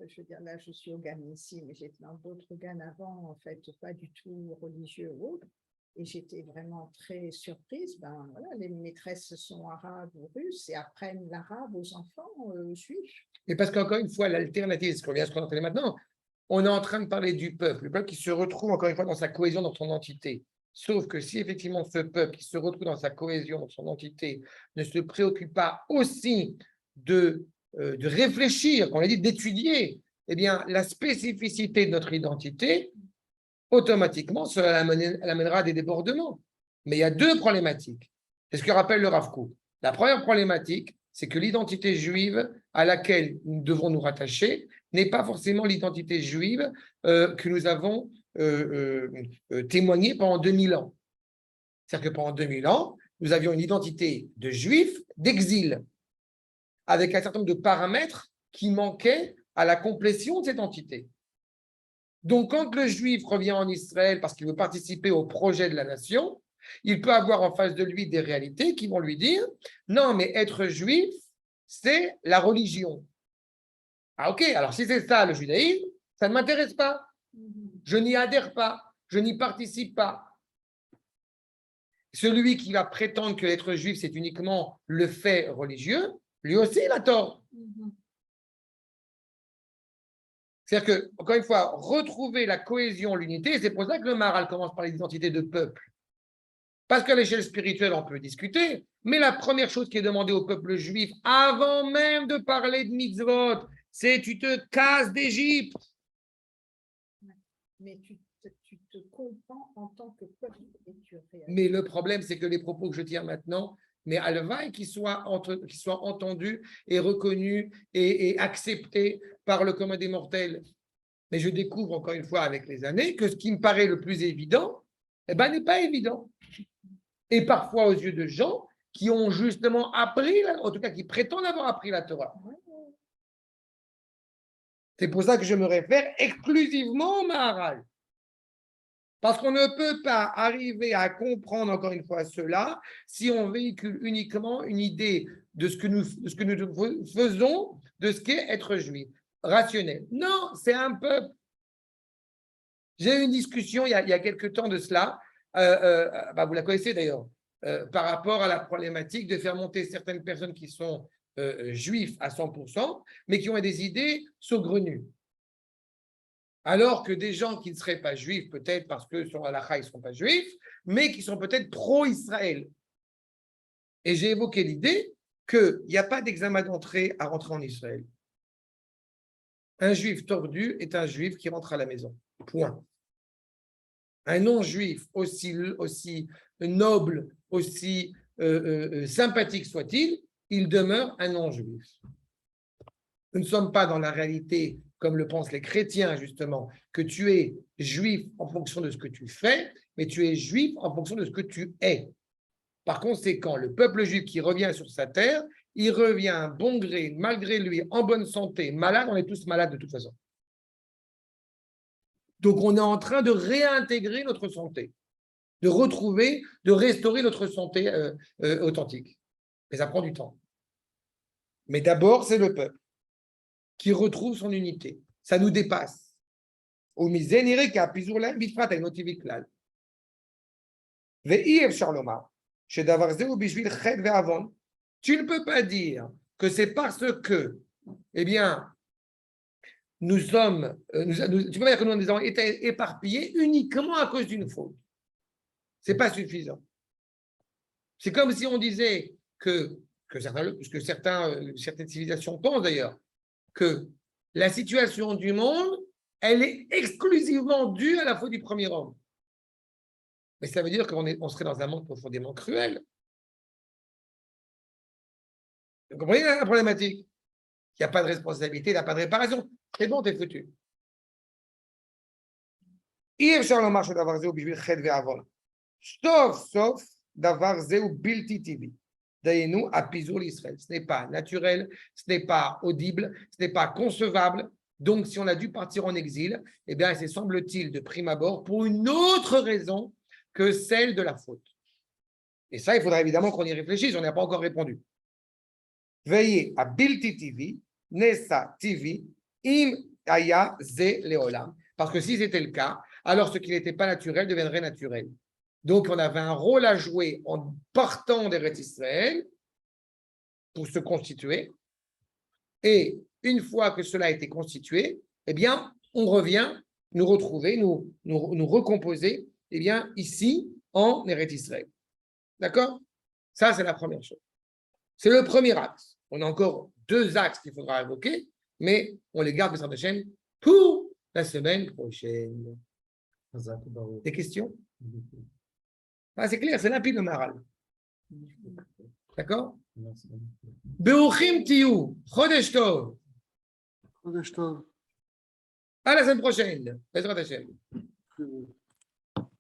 S7: je veux dire, là, je suis au GAN ici, mais j'étais dans d'autres GAN avant, en fait, pas du tout religieux ou autre, et j'étais vraiment très surprise. Ben voilà, les maîtresses sont arabes ou russes et apprennent l'arabe aux enfants juifs.
S1: Et parce qu'encore une fois, l'alternative, ce qu'on vient de se présenter maintenant, on est en train de parler du peuple, le peuple qui se retrouve encore une fois dans sa cohésion, dans son entité. Sauf que si effectivement ce peuple qui se retrouve dans sa cohésion, dans son entité, ne se préoccupe pas aussi de réfléchir, on l'a dit, d'étudier, eh bien, la spécificité de notre identité, automatiquement, cela amènera à des débordements. Mais il y a deux problématiques. C'est ce que rappelle le Rav Kook. La première problématique, c'est que l'identité juive à laquelle nous devons nous rattacher n'est pas forcément l'identité juive que nous avons témoigné pendant 2000 ans. C'est-à-dire que pendant 2000 ans, nous avions une identité de juifs d'exil, avec un certain nombre de paramètres qui manquaient à la complétion de cette entité. Donc, quand le juif revient en Israël parce qu'il veut participer au projet de la nation, il peut avoir en face de lui des réalités qui vont lui dire « Non, mais être juif, c'est la religion. » Ah ok, alors si c'est ça le judaïsme, ça ne m'intéresse pas. Je n'y adhère pas, je n'y participe pas. Celui qui va prétendre que être juif, c'est uniquement le fait religieux, lui aussi, il a tort. C'est-à-dire que, encore une fois, retrouver la cohésion, l'unité, c'est pour ça que le Maharal commence par l'identité de peuple. Parce qu'à l'échelle spirituelle, on peut discuter, mais la première chose qui est demandée au peuple juif, avant même de parler de mitzvot, c'est tu te casses d'Égypte.
S7: Mais tu te comprends en tant que peuple et tu réagis.
S1: Mais le problème, c'est que les propos que je tiens maintenant, mais Alvaï qu'ils soient entendus et reconnus et acceptés par le commun des mortels. Mais je découvre encore une fois avec les années que ce qui me paraît le plus évident, eh ben, n'est pas évident. Et parfois aux yeux de gens qui ont justement appris, en tout cas qui prétendent avoir appris la Torah. C'est pour ça que je me réfère exclusivement au Maharal. Parce qu'on ne peut pas arriver à comprendre encore une fois cela si on véhicule uniquement une idée de ce que nous faisons, de ce qu'est être juif. Rationnel. Non, c'est un peuple. J'ai eu une discussion il y a quelques temps de cela, vous la connaissez d'ailleurs, par rapport à la problématique de faire monter certaines personnes qui sont juifs à 100%, mais qui ont des idées saugrenues. Alors que des gens qui ne seraient pas juifs, peut-être parce que sur halakha, ils ne sont pas juifs, mais qui sont peut-être pro-Israël. Et j'ai évoqué l'idée qu'il n'y a pas d'examen d'entrée à rentrer en Israël. Un juif tordu est un juif qui rentre à la maison. Point. Un non-juif, aussi noble, aussi sympathique soit-il, il demeure un non-juif. Nous ne sommes pas dans la réalité, comme le pensent les chrétiens, justement, que tu es juif en fonction de ce que tu fais, mais tu es juif en fonction de ce que tu es. Par conséquent, le peuple juif qui revient sur sa terre, il revient bon gré, malgré lui, en bonne santé, malade, on est tous malades de toute façon. Donc, on est en train de réintégrer notre santé, de retrouver, de restaurer notre santé authentique. Mais ça prend du temps. Mais d'abord, c'est le peuple qui retrouve son unité. Ça nous dépasse. ומזה נראה כי הפיזור להם בפרט אינו טבעי כלל. ואי אפשר לומר שדבר זה הוא בשביל חטא ועוון. Tu ne peux pas dire que c'est parce que, eh bien, nous sommes, tu peux dire que nous avons été éparpillés uniquement à cause d'une faute. Ce n'est pas suffisant. C'est comme si on disait certaines civilisations pensent d'ailleurs, que la situation du monde, elle est exclusivement due à la faute du premier homme. Mais ça veut dire qu'on serait dans un monde profondément cruel. Vous comprenez la problématique? Il n'y a pas de responsabilité, il n'y a pas de réparation. C'est bon, t'es foutu. Sauf d'avoir zéou bilti tibi. Daïnou à Pizour l'Israël. Ce n'est pas naturel, ce n'est pas audible, ce n'est pas concevable. Donc, si on a dû partir en exil, eh bien, c'est semble-t-il de prime abord pour une autre raison que celle de la faute. Et ça, il faudra évidemment qu'on y réfléchisse, on n'a pas encore répondu. Veillez à Bilti TV, Nessa TV, Im Aya Ze Leolam. Parce que si c'était le cas, alors ce qui n'était pas naturel deviendrait naturel. Donc, on avait un rôle à jouer en partant d'Eretz Israël pour se constituer. Et une fois que cela a été constitué, eh bien, on revient nous retrouver, nous recomposer, eh bien, ici, en Eretz Israël. D'accord? Ça, c'est la première chose. C'est le premier axe. On a encore 2 axes qu'il faudra évoquer, mais on les garde de chaîne pour la semaine prochaine. Des questions? Ah, c'est clair, c'est limpide le Maharal. D'accord? Beuchim Tiyu, Chodesh Tov.
S5: Chodesh Tov.
S1: À la semaine prochaine. Bezrat Hashem.